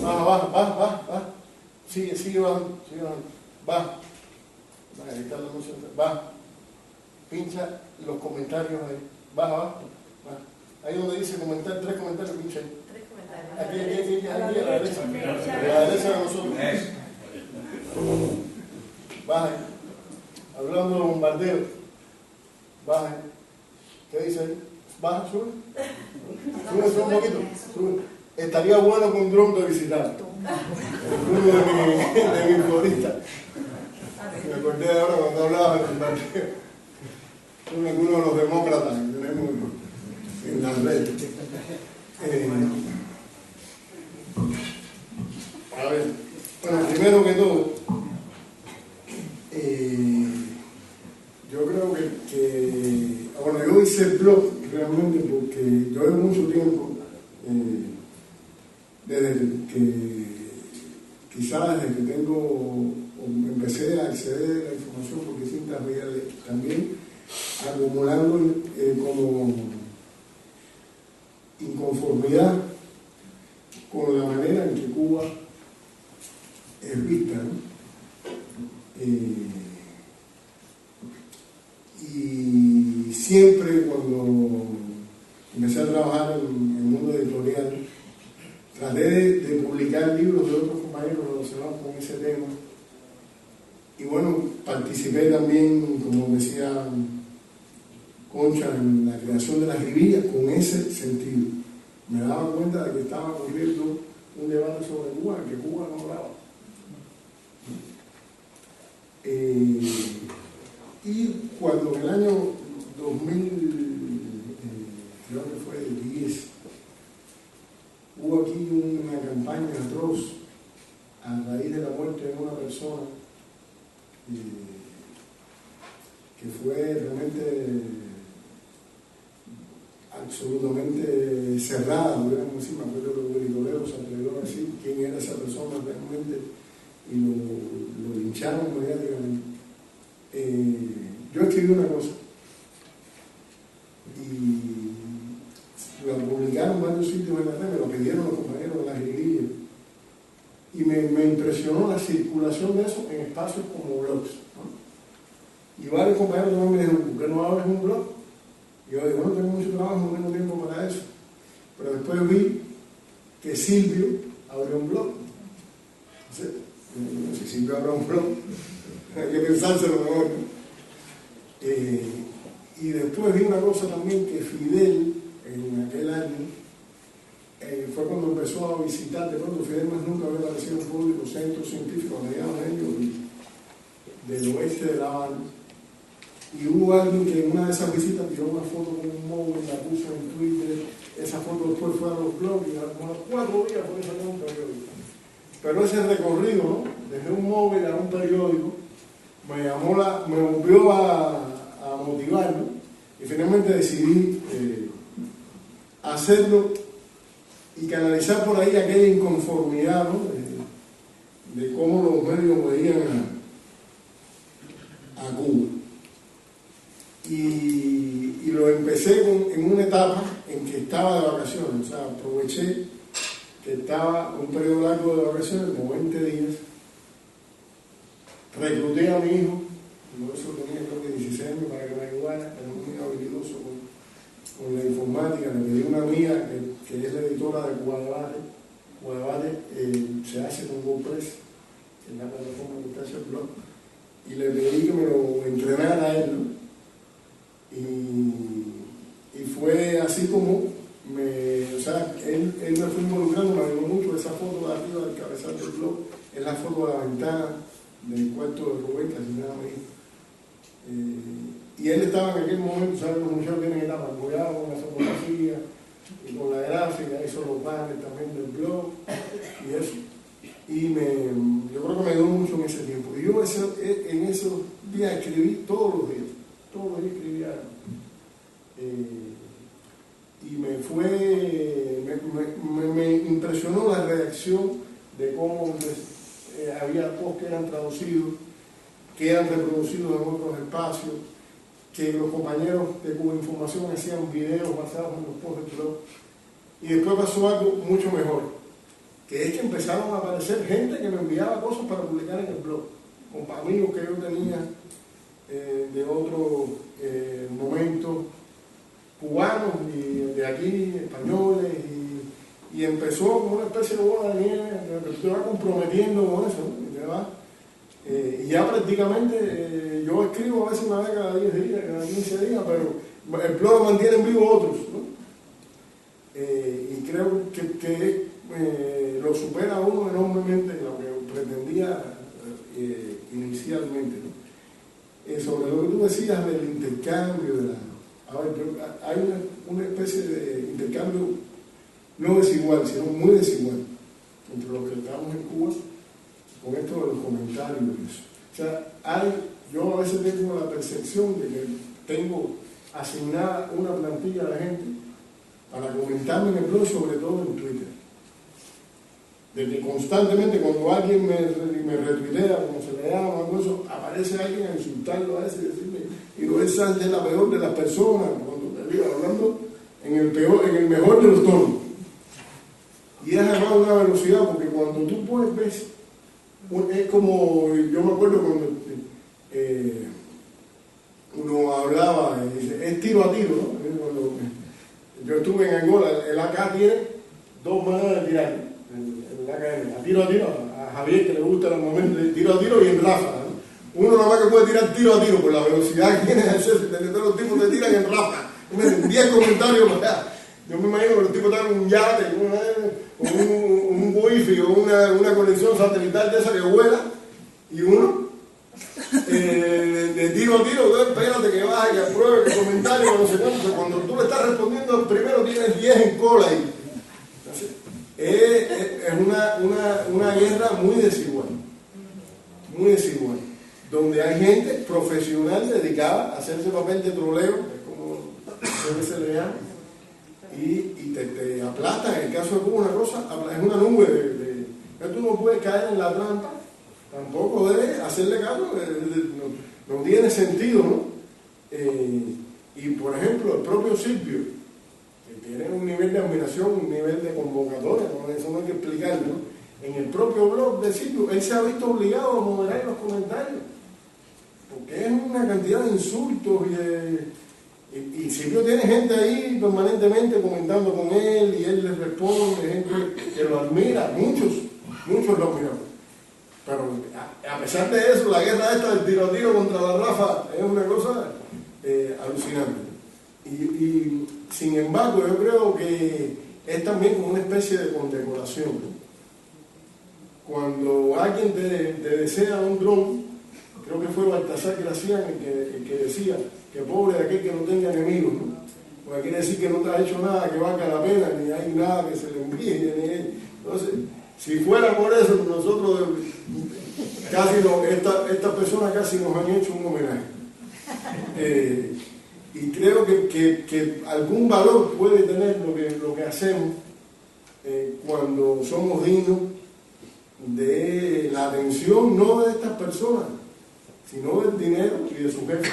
Baja. Sigue bajando, baja. Ahí está la música, baja. Pincha los comentarios ahí, baja. Ahí donde dice comentar, 3 comentarios, pincha ahí. 3 comentarios. Aquí, a la derecha de nosotros. Baja ahí. Hablando de bombardeo, baja ahí. ¿Qué dice ahí? Baja, sube un poquito, sube. Estaría bueno que un dron te visitara. Uno de mis floristas. Me acordé de ahora cuando hablaba de bombardeo. Bueno, primero que todo, yo creo bueno, yo hice el blog realmente porque yo llevo mucho tiempo, quizás desde que empecé a acceder a la información por distintas vías, también acumulando como inconformidad con la manera en que Cuba es vista, ¿no? Y siempre cuando empecé a trabajar en el mundo editorial, traté de publicar libros de otros compañeros relacionados con ese tema. Y bueno, participé también, como decía Concha, en la creación de las guerrillas con ese sentido. Me daba cuenta de que estaba ocurriendo un debate sobre Cuba, que Cuba no hablaba. Y cuando en el año 2000, creo que fue 10, hubo aquí una campaña atroz a raíz de la muerte de una persona que fue realmente absolutamente cerrada, podríamos decir. Me acuerdo que Willy Toledo se atrevió a decir quién era esa persona realmente y lo lincharon mediáticamente. Yo escribí una cosa y la publicaron en varios sitios en la red, me lo pidieron los compañeros de las guerrillas y me impresionó la circulación de eso en espacios como blogs, ¿no? Y varios compañeros también me dijeron, ¿por qué no abres un blog? Y yo digo, bueno, tengo mucho trabajo, no tengo tiempo para eso. Pero después vi que Silvio abrió un blog. Entonces, si Silvio abrió un blog, hay que pensárselo mejor, ¿no? Y después vi una cosa también, que Fidel, en aquel año, fue cuando empezó a visitar, de pronto Fidel más nunca había aparecido en público, centro científico, a mediados de año del oeste de La Habana. Y hubo alguien que en una de esas visitas tiró una foto con un móvil, la puso en Twitter, esa foto después fue a los blogs y a los 4 días fue sacar un periódico. Pero ese recorrido, ¿no?, desde un móvil a un periódico, me volvió a motivar, ¿no? Y finalmente decidí hacerlo y canalizar por ahí aquella inconformidad, ¿no?, de cómo los medios veían a Cuba. Y lo empecé en una etapa en que estaba de vacaciones, o sea, aproveché que estaba un periodo largo de vacaciones, como 20 días, recluté a mi hijo, por eso tenía creo que 16 años, para que me ayudara, era muy habilidoso con la informática. Le pedí a una amiga que es la editora de Cuba Debate. Cuba Debate se hace con WordPress, en la plataforma que está hace el blog, y le pedí que me lo entrenara a él, ¿no? Y fue así como él me fue involucrando, me ayudó mucho. Esa foto de arriba del cabezal del blog es la foto de la ventana del cuarto de Rubén, que asignaba a mi hijo. Y él estaba en aquel momento, ¿sabes? Los muchachos tienen que estar apoyados con la fotografía y con la gráfica, hizo los banners también del blog y eso. Y yo creo que me ayudó mucho en ese tiempo. Y yo en esos días escribí todos los días escribía. Y me impresionó la reacción de cómo había posts que eran traducidos, que eran reproducidos en otros espacios, que los compañeros de Cuba Información hacían videos basados en los posts del blog. Y después pasó algo mucho mejor, que es que empezaron a aparecer gente que me enviaba cosas para publicar en el blog, con amigos que yo tenía de otros momentos, cubanos y de aquí, españoles, y empezó como una especie de bola de nieve, me estaba comprometiendo con eso, ¿verdad? Y ya prácticamente yo escribo a veces una vez cada 10 días, cada 15 días, pero el blog lo mantienen vivo otros, ¿no? Y creo que lo supera uno enormemente lo que pretendía inicialmente, ¿no? Sobre lo que tú decías del intercambio, hay una especie de intercambio no desigual, sino muy desigual entre los que estamos en Cuba con esto de los comentarios y eso. O sea, yo a veces tengo la percepción de que tengo asignada una plantilla de gente para comentarme en el blog, sobre todo en Twitter. De que constantemente cuando alguien me retuitea, como se le llama, algo eso, aparece alguien a insultarlo a ese y decirle, y no es Sánchez la peor de las personas, cuando te digo, hablando en el mejor de los tonos. Y es además una velocidad, porque cuando tú puedes ver, es como, yo me acuerdo cuando uno hablaba, es tiro a tiro, ¿no? Cuando yo estuve en Angola, el AK tiene dos maneras de tirar, el AKM, a tiro, a Javier que le gusta el momento de tiro a tiro y en ráfaga, ¿no? Uno nada más que puede tirar tiro a tiro, por la velocidad que tiene de hacerse, de todos los tipos te tiran en ráfaga. 10 comentarios para allá. Yo me imagino que los tipos están en un yate, un wifi o una conexión satelital de esa que vuela, y uno de tiro a tiro, espérate que baje, que apruebe, que comentario, no sé cuánto. Cuando tú le estás respondiendo, primero tienes 10 en cola ahí. Entonces, es una guerra muy desigual, donde hay gente profesional dedicada a hacer ese papel de troleo, es como se le llama, y te aplasta. En el caso de Cuba, una cosa, es una nube tú no puedes caer en la trampa, tampoco debes hacerle caso, no tiene sentido, ¿no? Y por ejemplo, el propio Silvio, que tiene un nivel de admiración, un nivel de convocatoria, ¿no? Eso no hay que explicarlo, ¿no? En el propio blog de Silvio, él se ha visto obligado a moderar los comentarios, porque es una cantidad de insultos y Silvio tiene gente ahí permanentemente comentando con él y él les responde, gente que lo admira, muchos lo admiran. Pero a pesar de eso, la guerra esta del tiro a tiro contra la Rafa es una cosa alucinante. Y sin embargo, yo creo que es también como una especie de condecoración, ¿no? Cuando alguien te desea un dron, creo que fue Baltasar Gracián el que decía que pobre de aquel que no tenga enemigos, ¿no? Porque quiere decir que no te ha hecho nada que valga la pena, ni hay nada que se le envíe. Entonces, si fuera por eso, nosotros casi estas personas casi nos han hecho un homenaje. Y creo que algún valor puede tener lo que hacemos cuando somos dignos de la atención, no de estas personas, sino del dinero y de su jefe,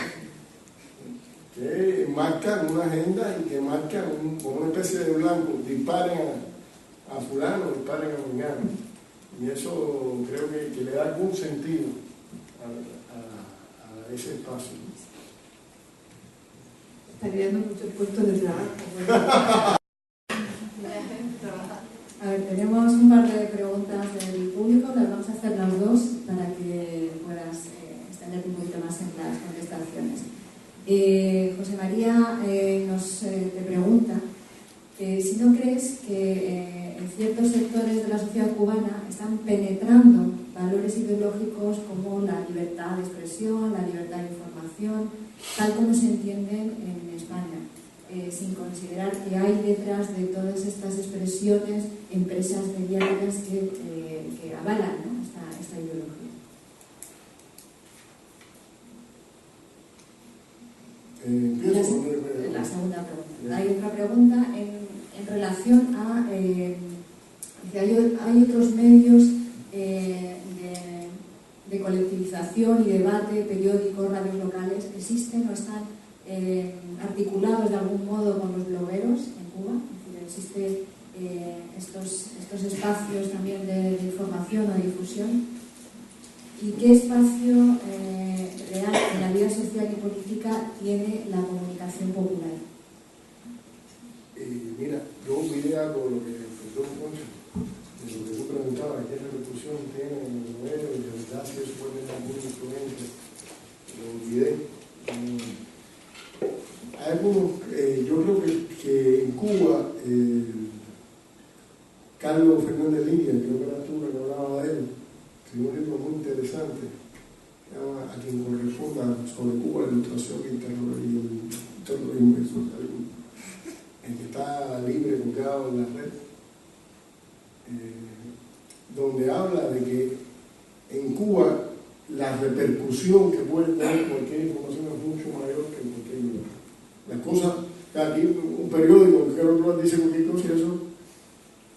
que marcan una agenda y que marcan como una especie de blanco, disparen a fulano, disparen a mengano. Y eso creo que le da algún sentido a ese espacio. Está creando muchos puestos de trabajo. A ver, tenemos un par de preguntas del público, las vamos a hacer las dos para que puedas extenderte un poquito más en las contestaciones. José María te pregunta si no crees que en ciertos sectores de la sociedad cubana están penetrando valores ideológicos como la libertad de expresión, la libertad de información, tal como se entienden en España, sin considerar que hay detrás de todas estas expresiones empresas mediáticas que avalan, ¿no? esta ideología. La segunda pregunta. Hay otra pregunta en relación a que hay otros medios de colectivización y debate, periódicos, radios locales, ¿existen o están articulados de algún modo con los blogueros en Cuba? ¿Existen estos espacios también de información o de difusión? ¿Y qué espacio real en la vida social y política tiene la comunicación popular? Mira, yo olvidé algo de lo que tú preguntabas, qué repercusión tiene en el gobierno y de verdad si eso puede tener alguna influencia. Lo olvidé. Hay algunos, yo creo que en Cuba, Carlos Fernández Lidia, creo que era tú que hablaba de él, escribió un libro muy interesante, que llama A quien corresponda, sobre Cuba, la ilustración y el terrorismo y el socialismo, el que está libre, colgado en la red, donde habla de que Cuba la repercusión que puede tener cualquier información es mucho mayor que en cualquier lugar. Las cosas, aquí un periódico, creo que lo dice cualquier cosa y eso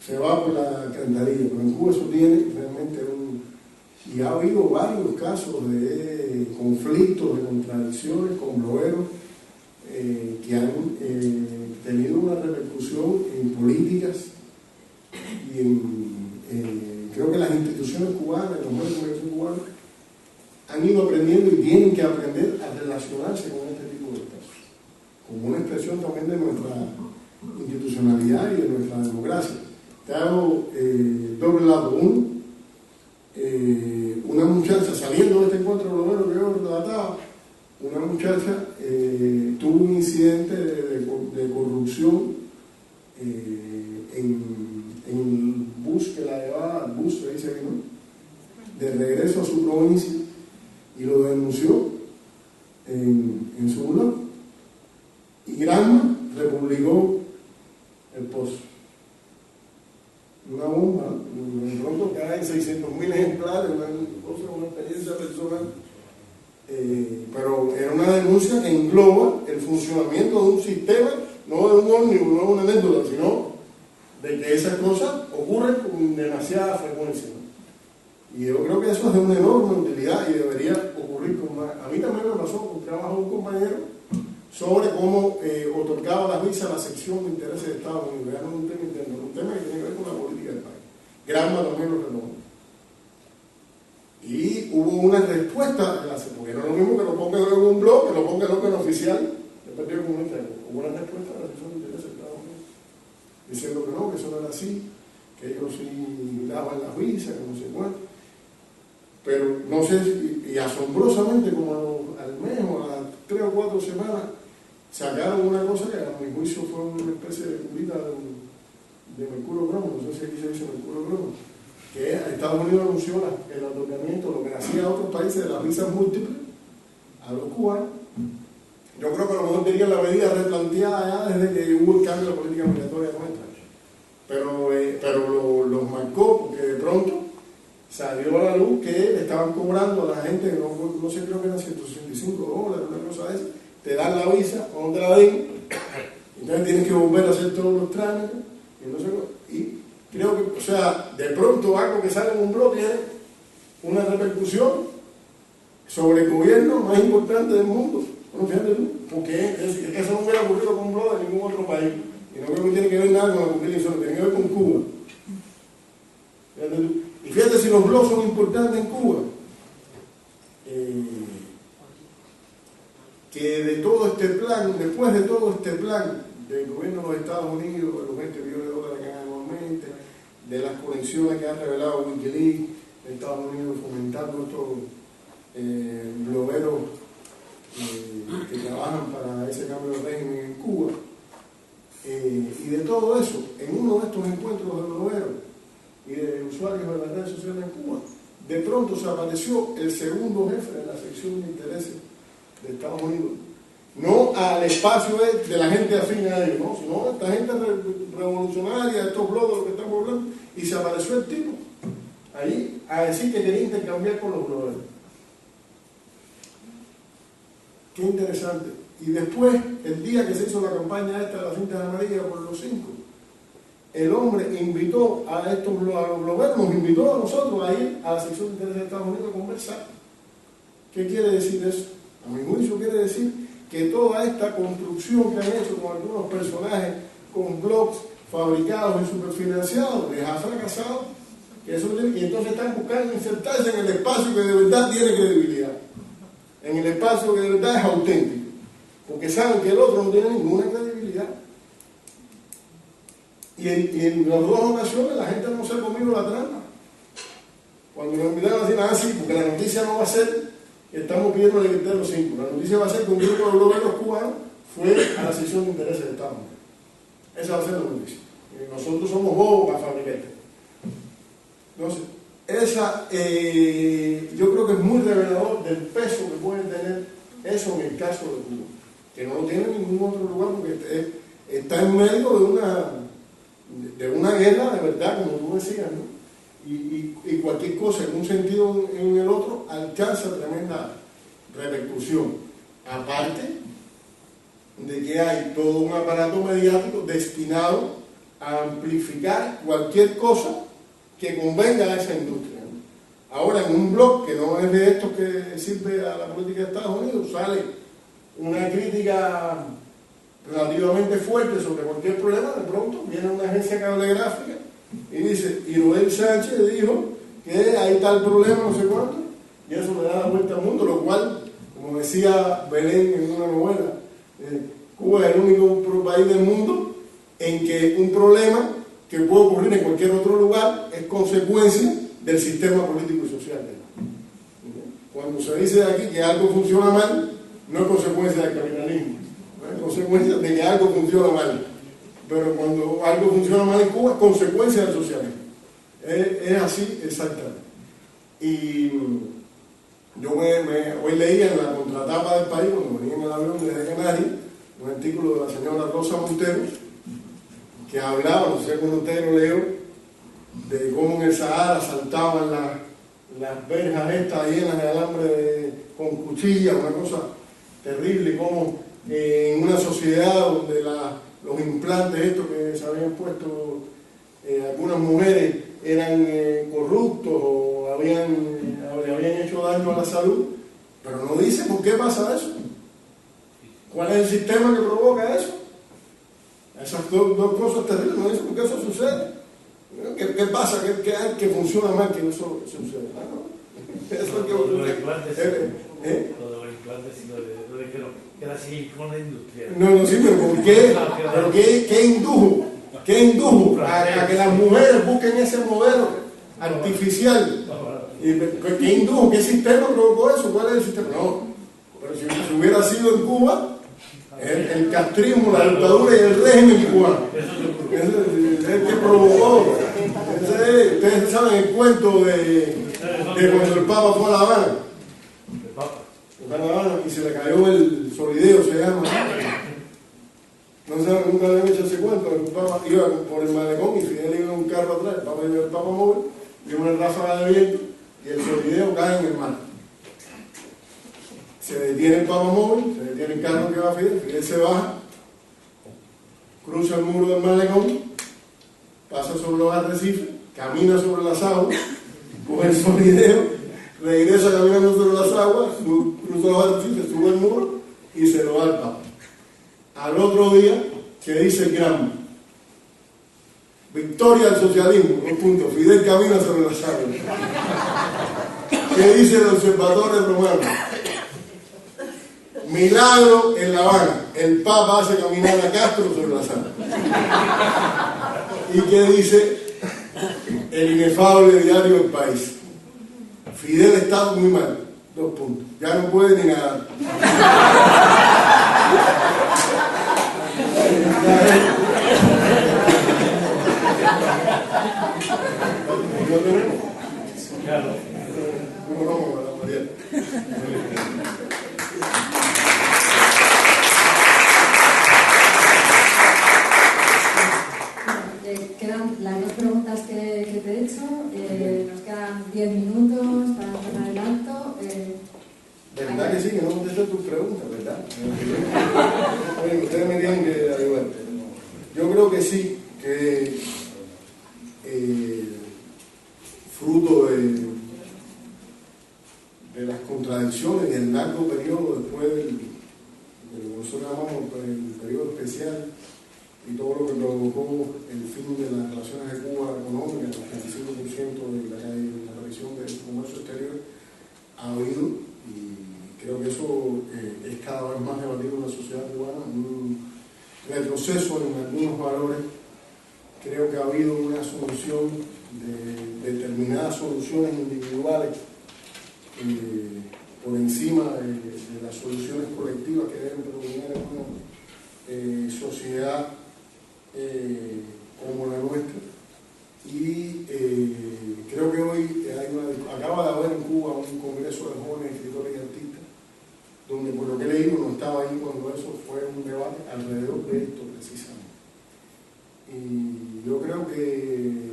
se va por la alcantarilla, pero en Cuba eso tiene realmente y ha habido varios casos de conflictos, de contradicciones con blogueros que han tenido una repercusión en políticas y creo que las instituciones cubanas, los medios de comunicación cubanos, han ido aprendiendo y tienen que aprender a relacionarse con este tipo de casos, como una expresión también de nuestra institucionalidad y de nuestra democracia. Te hago doble lado. Uno, una muchacha saliendo de este encuentro globero que yo relataba, una muchacha tuvo un incidente de corrupción en el bus que la llevaba, el bus se dice aquí, ¿no?, de regreso a su provincia, y lo denunció en su blog, y Granma republicó el post. Una bomba, de pronto caen 600.000 ejemplares, una experiencia personal, pero era una denuncia que engloba el funcionamiento de un sistema, no de un ómnibus, no de una anécdota, sino de que esas cosas ocurren con demasiada frecuencia, ¿no? Y yo creo que eso es de una enorme utilidad y debería ocurrir con más. A mí también me pasó con trabajo de un compañero sobre cómo otorgaba las visas a la sección de intereses de Estados Unidos. Ya no es un tema interno, es un tema que tiene que ver con la política del país. Granma también lo retomó. Y hubo una respuesta, porque no es lo mismo que lo ponga en un blog, que lo ponga en el oficial del Partido Comunista. Hubo una respuesta a la sección de intereses de Estados Unidos, diciendo que no, que eso no era así, que ellos sí daban las visas, que no sé cuánto. Pero no sé, y asombrosamente, como al mes o a las 3 o 4 semanas, sacaron una cosa que a mi juicio fue una especie de curita de mercurio cromo, no sé si aquí se dice mercurio cromo, que Estados Unidos anunció el otorgamiento, lo que hacía a otros países, de las visas múltiples a los cubanos. Yo creo que a lo mejor tenía la medida replanteada ya desde que hubo el cambio de la política migratoria nuestra, pero los marcó porque de pronto salió a la luz que le estaban cobrando a la gente, no sé, creo que eran $165, una cosa de esa, te dan la visa, o no te la den, entonces tienes que volver a hacer todos los trámites, y no sé, y creo que, o sea, de pronto algo que sale en un blog tiene una repercusión sobre el gobierno más importante del mundo. Bueno, fíjate tú, porque eso no hubiera ocurrido con un blog de ningún otro país, y no creo que tiene que ver nada con la constitución, tiene que ver con Cuba. Fíjate tú. Y fíjate si los blogs son importantes en Cuba, que de todo este plan, después de todo este plan del gobierno de los Estados Unidos, de los 20 millones de dólares que hay anualmente, de las conexiones que han revelado Wikileaks, de Estados Unidos fomentando estos blogueros que trabajan para ese cambio de régimen en Cuba, y de todo eso, en uno de estos encuentros de blogueros y de usuarios de las redes sociales en Cuba, de pronto se apareció el segundo jefe de la sección de intereses de Estados Unidos, no al espacio de la gente afín a ellos, ¿no?, sino a esta gente revolucionaria, estos blogs de los que estamos hablando, y se apareció el tipo ahí a decir que quería intercambiar con los blogueros. Qué interesante. Y después, el día que se hizo la campaña esta de las cintas amarillas por los 5, el hombre invitó a estos blogueros, nos invitó a nosotros a ir a la sección de intereses de Estados Unidos a conversar. ¿Qué quiere decir eso? A mi juicio quiere decir que toda esta construcción que han hecho con algunos personajes, con blogs fabricados y superfinanciados, les ha fracasado. Y entonces están buscando insertarse en el espacio que de verdad tiene credibilidad, en el espacio que de verdad es auténtico, porque saben que el otro no tiene ninguna credibilidad. Y en las dos ocasiones la gente no se ha comido la trampa. Cuando nos invitaron a decir, sí, porque la noticia no va a ser que estamos pidiendo la libertad de los 5, la noticia va a ser que un grupo de blogueros cubanos fue a la sección de intereses de Estados Unidos. Esa va a ser la noticia. Y nosotros somos bobos para fabricar. Entonces, yo creo que es muy revelador del peso que puede tener eso en el caso de Cuba, que no lo tiene en ningún otro lugar, porque está en medio de una guerra de verdad, como tú decías, ¿no? y cualquier cosa en un sentido o en el otro alcanza tremenda repercusión. Aparte de que hay todo un aparato mediático destinado a amplificar cualquier cosa que convenga a esa industria, ¿no? Ahora, en un blog que no es de estos que sirve a la política de Estados Unidos, sale una crítica relativamente fuerte sobre cualquier problema. De pronto viene una agencia cablegráfica y dice, y Noel Sánchez dijo que hay tal problema, no sé cuánto, y eso le da la vuelta al mundo, lo cual, como decía Belén en una novela, Cuba es el único país del mundo en que un problema que puede ocurrir en cualquier otro lugar es consecuencia del sistema político y social. Cuando se dice aquí que algo funciona mal, no es consecuencia del capitalismo, es consecuencia de que algo funciona mal. Pero cuando algo funciona mal en Cuba, es consecuencia del socialismo. Es así exactamente. Y yo hoy leía en la contratapa del País, cuando venía en el avión desde Canarias, un artículo de la señora Rosa Montero, que hablaba, no sé si alguno de ustedes lo leyó, de cómo en el Sahara saltaban las verjas estas llenas de alambre con cuchillas, una cosa terrible, como en una sociedad donde los implantes estos que se habían puesto algunas mujeres eran corruptos o le habían hecho daño a la salud, pero no dice por qué pasa eso. ¿Cuál es el sistema que provoca eso? Esas dos cosas terribles, no dice por qué eso sucede. ¿Qué pasa? ¿Qué funciona mal que eso sucede? Eso es que lo de los implantes, lo dijeron que era silicona industrial. No, sí, pero ¿por qué? ¿Pero qué indujo? ¿Qué indujo a que las mujeres busquen ese modelo artificial? ¿Qué indujo? ¿Qué sistema provocó eso? ¿Cuál es el sistema? No, pero si hubiera sido en Cuba, el castrismo, la dictadura y el régimen cubano, es el que provocó. Ustedes saben el cuento de cuando el Papa fue a La Habana. Fue a La Habana y se le cayó el solideo, se llama. No saben, nunca le han hecho ese cuento. El Papa iba por el malecón y Fidel iba en un carro atrás. El Papa iba en el Papa móvil, iba una ráfaga de viento y el solideo cae en el mar. Se detiene el Papa móvil, se detiene el carro que va a Fidel se baja, cruza el muro del malecón, pasa sobre los arrecifes, camina sobre las aguas, coge el solideo, regresa caminando sobre las aguas, cruza los arrecifes, sube el muro y se lo da al Papa. Al otro día, que dice el Gramma, victoria del socialismo, Fidel camina sobre las aguas. ¿Qué dice el Observatorio Romano? Milagro en La Habana, el Papa hace caminar a Castro sobre las aguas. ¿Y qué dice el inefable diario El País? Fidel está muy mal, ya no puede ni nadar. Claro. Quedan las dos preguntas que te he hecho. Nos quedan 10 minutos para empezar el acto. ¿Verdad que sí? Que no contesté tus preguntas, ¿verdad? Ustedes me tienen que ayudar. Yo creo que sí, que fruto de las contradicciones del largo periodo después de lo que nosotros llamamos el periodo especial y todo lo que provocó el fin de las relaciones de Cuba económicas, el 35% de la aparición del comercio exterior, ha habido, y creo que eso es cada vez más debatido en la sociedad cubana, un retroceso en algunos valores. Creo que ha habido una solución de determinadas soluciones individuales por encima de las soluciones colectivas que deben predominar en una sociedad como la nuestra. Y creo que hoy acaba de haber en Cuba un congreso de jóvenes escritores y artistas, donde por lo que he leído no estaba ahí cuando eso fue un debate alrededor de esto precisamente. Y yo creo que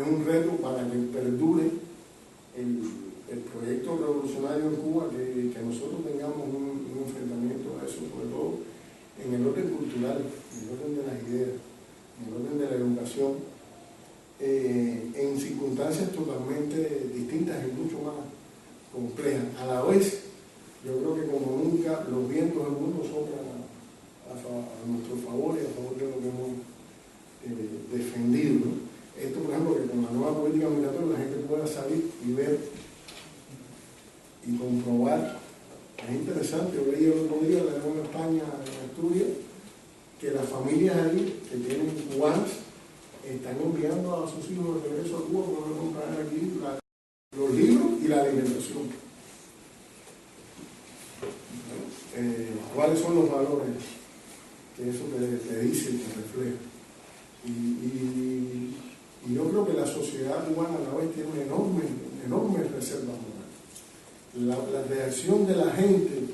es un reto para que perdure el proyecto revolucionario en Cuba, que nosotros tengamos un enfrentamiento a eso, sobre todo en el orden cultural, en el orden de las ideas, en el orden de la educación, en circunstancias totalmente distintas y mucho más complejas. A la vez, yo creo que como nunca los vientos del mundo soplan a nuestro favor y a favor de lo que hemos defendido, ¿no? Esto, por ejemplo, que con la nueva política migratoria la gente pueda salir y ver y comprobar. Es interesante, yo leí el otro día en España, en Asturias, que las familias ahí que tienen cubanos están enviando a sus hijos de regreso a Cuba para comprar aquí los libros y la alimentación. ¿Cuáles son los valores que eso te dice y te refleja? Y yo creo que la sociedad cubana a la vez tiene enormes reservas morales. La reacción de la gente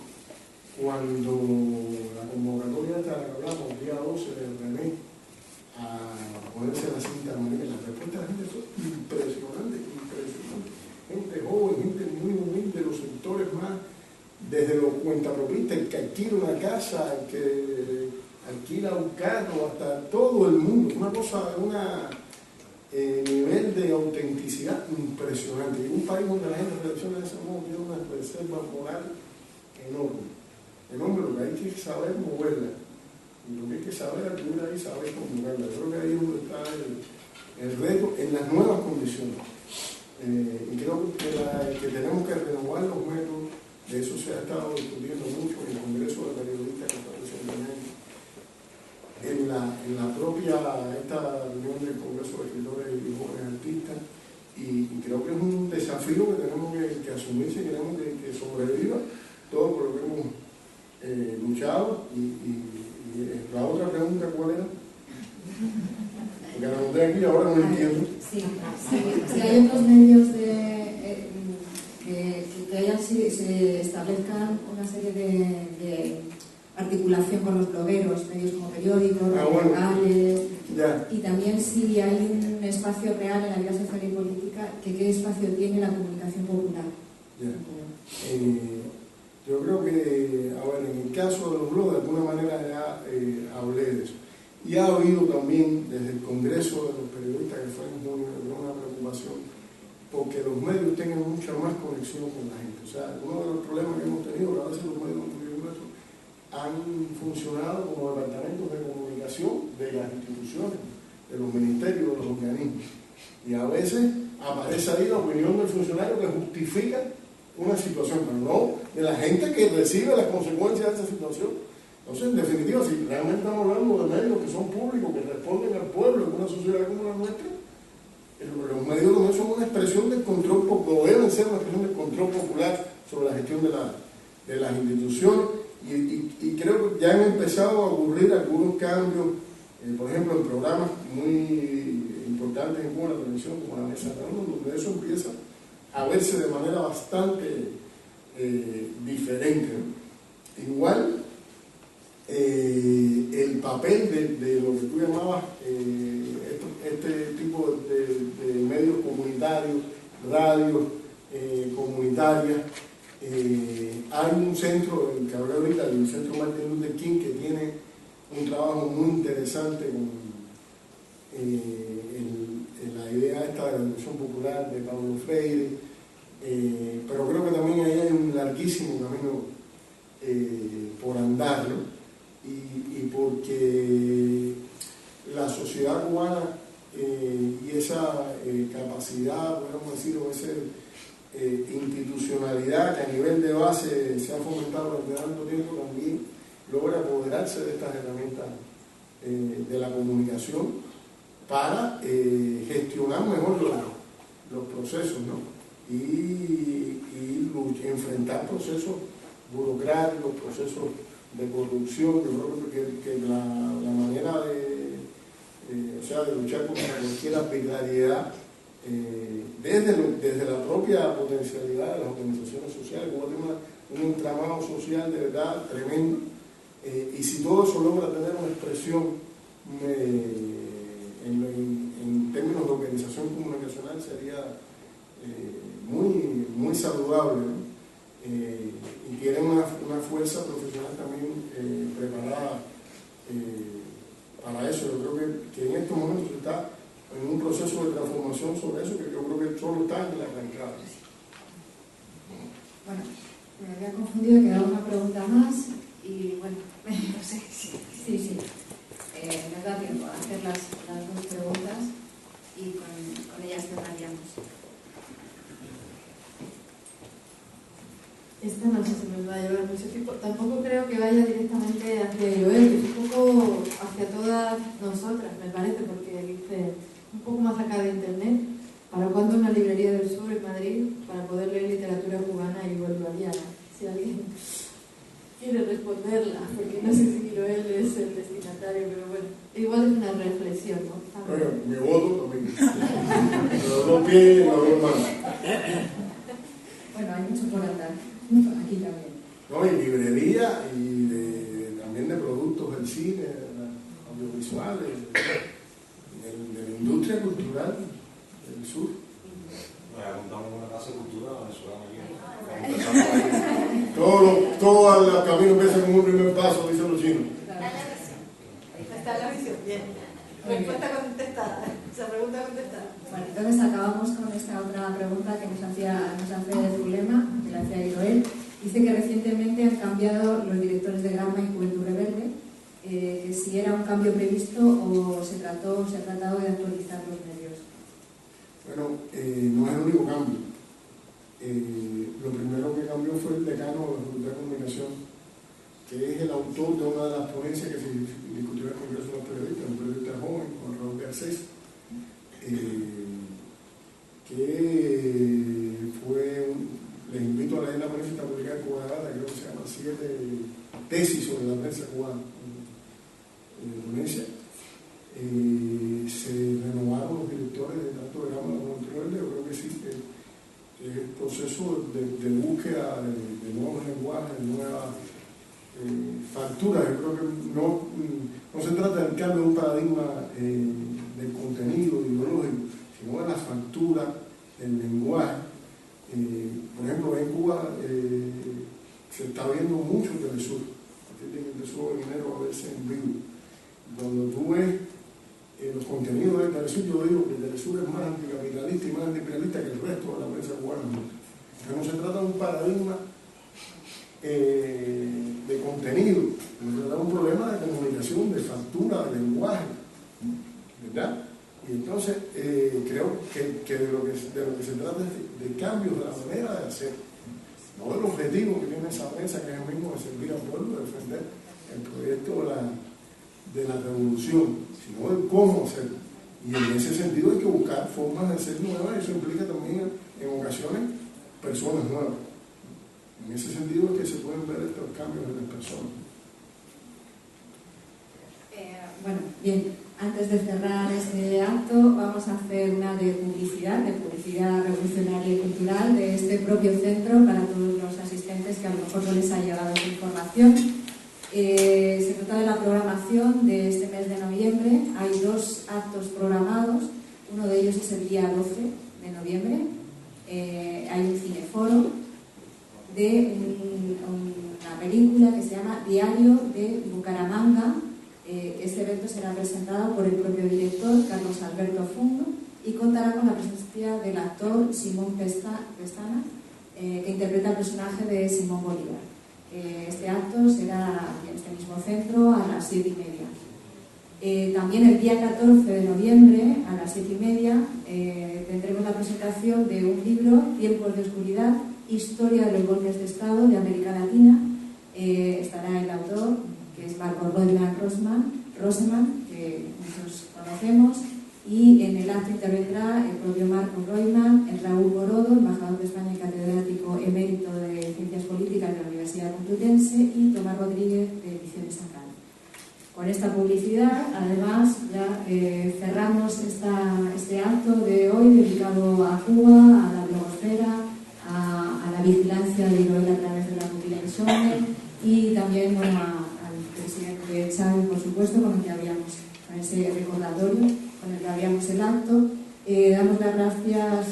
cuando la convocatoria esta de la que hablamos, el día 12 de René, a ponerse la cinta amarilla, la respuesta de la gente fue impresionante. Gente joven, gente muy humilde, los sectores más, desde los cuentapropistas, el que alquila una casa, el que alquila un carro, hasta todo el mundo. Una cosa, nivel de autenticidad impresionante. Y un país donde la gente reacciona de ese modo tiene una reserva moral enorme. Lo que hay que saber moverla. Y lo que hay que saber acudir ahí, saber conjugarla. Yo creo que ahí es donde está el reto en las nuevas condiciones. Y creo que tenemos que renovar los métodos. De eso se ha estado discutiendo mucho en el Congreso de Periodistas que está recientemente. En la propia esta reunión del Congreso de Escritores y Jóvenes Artistas, y creo que es un desafío que tenemos que asumir si queremos que sobreviva todo por lo que hemos luchado. Y la otra pregunta, ¿cuál era? Porque la noté aquí y ahora no entiendo. Sí, si hay otros medios que se establezcan una serie de articulación con los blogueros, medios como periódicos, locales, y también si hay un espacio real en la vida social y política, qué espacio tiene la comunicación popular. Yo creo que, en el caso de los blogs, de alguna manera ya hablé de eso. Y ha habido también desde el Congreso de los Periodistas, que fue una preocupación, porque los medios tengan mucha más conexión con la gente. O sea, uno de los problemas que hemos tenido, que a veces los medios nuestros han funcionado como departamentos de comunicación de las instituciones, de los ministerios, de los organismos. Y a veces aparece ahí la opinión del funcionario que justifica una situación, pero no de la gente que recibe las consecuencias de esa situación. Entonces, en definitiva, si realmente estamos hablando de medios que son públicos, que responden al pueblo en una sociedad como la nuestra, los medios también son una expresión del control, o deben ser una expresión del control popular sobre la gestión de las instituciones, y creo que ya han empezado a ocurrir algunos cambios, por ejemplo, en programas muy importantes en Cuba, la televisión, como la Mesa de Reunión, donde eso empieza a verse de manera bastante diferente, ¿no? Igual, el papel de lo que tú llamabas este tipo de medios comunitarios, radios comunitarias. Hay un centro, el que hablé ahorita, el Centro Martin Luther King, que tiene un trabajo muy interesante con la idea esta de la educación popular de Paulo Freire, pero creo que también ahí hay un larguísimo camino por andar, ¿no? Y porque la sociedad cubana y esa capacidad, podemos decir, o esa institucionalidad que a nivel de base se ha fomentado durante tanto tiempo, también logra apoderarse de estas herramientas de la comunicación para gestionar mejor los procesos, ¿no? Y enfrentar procesos burocráticos, procesos de corrupción. Yo creo que la manera de luchar contra cualquier arbitrariedad desde la propia potencialidad de las organizaciones sociales, como tiene un entramado social de verdad tremendo, y si todo eso logra tener una expresión en términos de organización comunicacional sería muy saludable, ¿no? Y tienen una fuerza profesional también preparada para eso. Yo creo que en estos momentos se está en un proceso de transformación sobre eso, que yo creo que solo está en la arrancada. Bueno, me había confundido, quedaba una pregunta más y bueno, no sé, sí. Nos da tiempo a hacer las dos preguntas y con ellas cerraríamos. Esta no sé si nos va a llevar mucho tiempo. Tampoco creo que vaya directamente hacia Joel, es un poco hacia todas nosotras, me parece, porque dice un poco más acá de internet. ¿Para cuándo una librería del sur en Madrid para poder leer literatura cubana y bolivariana? Si alguien quiere responderla, porque no sé si Joel es el destinatario, pero bueno, igual es una reflexión, ¿no? Bueno, mi voto también. Los dos pies y los dos manos. Bueno, hay mucho por andar. Aquí también. No, y librería y también de productos del cine, audiovisuales, de la industria cultural del sur. Montamos una casa de cultura venezolana aquí. Todo el camino empieza con un primer paso, dicen los chinos. Está la visión, bien. Respuesta contestada, esa pregunta contestada. Bueno, entonces acabamos con esta otra pregunta que nos hace Zulema, que la hacía Joel. Dice que recientemente han cambiado los directores de Gramma y Juventud Rebelde, que si era un cambio previsto o se ha tratado de actualizar los medios. Bueno, no es el único cambio. Lo primero que cambió fue el decano de la Facultad de Comunicación, que es el autor de una de las ponencias que se discutió en el Congreso de los Periodistas, un periodista joven, Juan Raúl Garcés, que les invito a leer la ponencia, está publicada en Cuba Data, creo que se llama 7 tesis sobre la prensa cubana. Ponencia. Se renovaron los directores de tanto de Gramma como de Rebelde. Yo creo que sí, el proceso de búsqueda de nuevos lenguajes, de nuevas facturas. Yo creo que no se trata del cambio de un paradigma del contenido ideológico, sino de la factura, del lenguaje. Por ejemplo, en Cuba se está viendo mucho Telesur. A partir de que empezó en enero a verse en vivo. Cuando tú ves los contenidos del Telesur, yo digo que el Telesur es más anticapitalista y más antiimperialista que el resto de la prensa cubana. No se trata de un paradigma de contenido, se trata de un problema de comunicación, de factura, de lenguaje, ¿verdad? Y entonces creo que de lo que se trata es de cambios de la manera de hacer, no del objetivo que tiene esa prensa, que es el mismo de servir al pueblo, de defender el proyecto de la revolución, sino de cómo hacerlo. Y en ese sentido hay que buscar formas de ser nuevas, y eso implica también en ocasiones personas nuevas. En ese sentido es que se pueden ver estos cambios en las personas. Bueno, bien, antes de cerrar este acto vamos a hacer una de publicidad revolucionaria y cultural de este propio centro para todos los asistentes que a lo mejor no les ha llegado esta información. Se trata de la programación de este mes de noviembre. Hay 2 actos programados, uno de ellos es el día 12 de noviembre. Hay un cineforo de una película que se llama Diario de Bucaramanga. Este evento será presentado por el propio director, Carlos Alberto Fundo, y contará con la presencia del actor Simón Pestana, que interpreta el personaje de Simón Bolívar. Este acto será en este mismo centro a las 7:30. También el día 14 de noviembre a las 7:30 tendremos la presentación de un libro, Tiempos de Oscuridad, Historia de los Golpes de Estado de América Latina. Estará el autor, que es Marco Roseman, que muchos conocemos, y en el acto intervendrá el propio Marco Roseman, el Raúl Borodo, embajador de España y catedrático emérito de Ciencias Políticas de la Universidad Complutense, y Tomás Rodríguez de Ediciones Sacral. Con esta publicidad, además, ya cerramos este acto de hoy dedicado a Cuba, a la blogosfera, a la vigilancia de Joel a través de la publicación y también al presidente Chávez, por supuesto, con el que habíamos, con ese recordatorio con el que abríamos el acto. Damos las gracias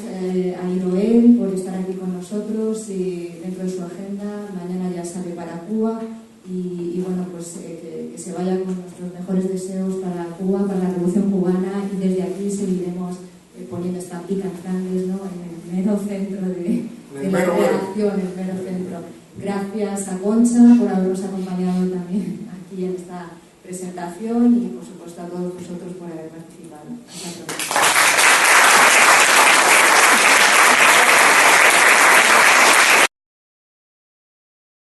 a Iroel por estar aquí con nosotros y dentro de su agenda. Mañana ya sale para Cuba y bueno, pues que se vaya con nuestros mejores deseos para Cuba, para la Revolución Cubana, y desde aquí seguiremos poniendo estampicas grandes, ¿no?, en el mero centro de la reacción, el mero centro. Gracias a Concha por habernos acompañado también aquí en esta presentación y por supuesto a todos vosotros por haber participado. Hasta pronto.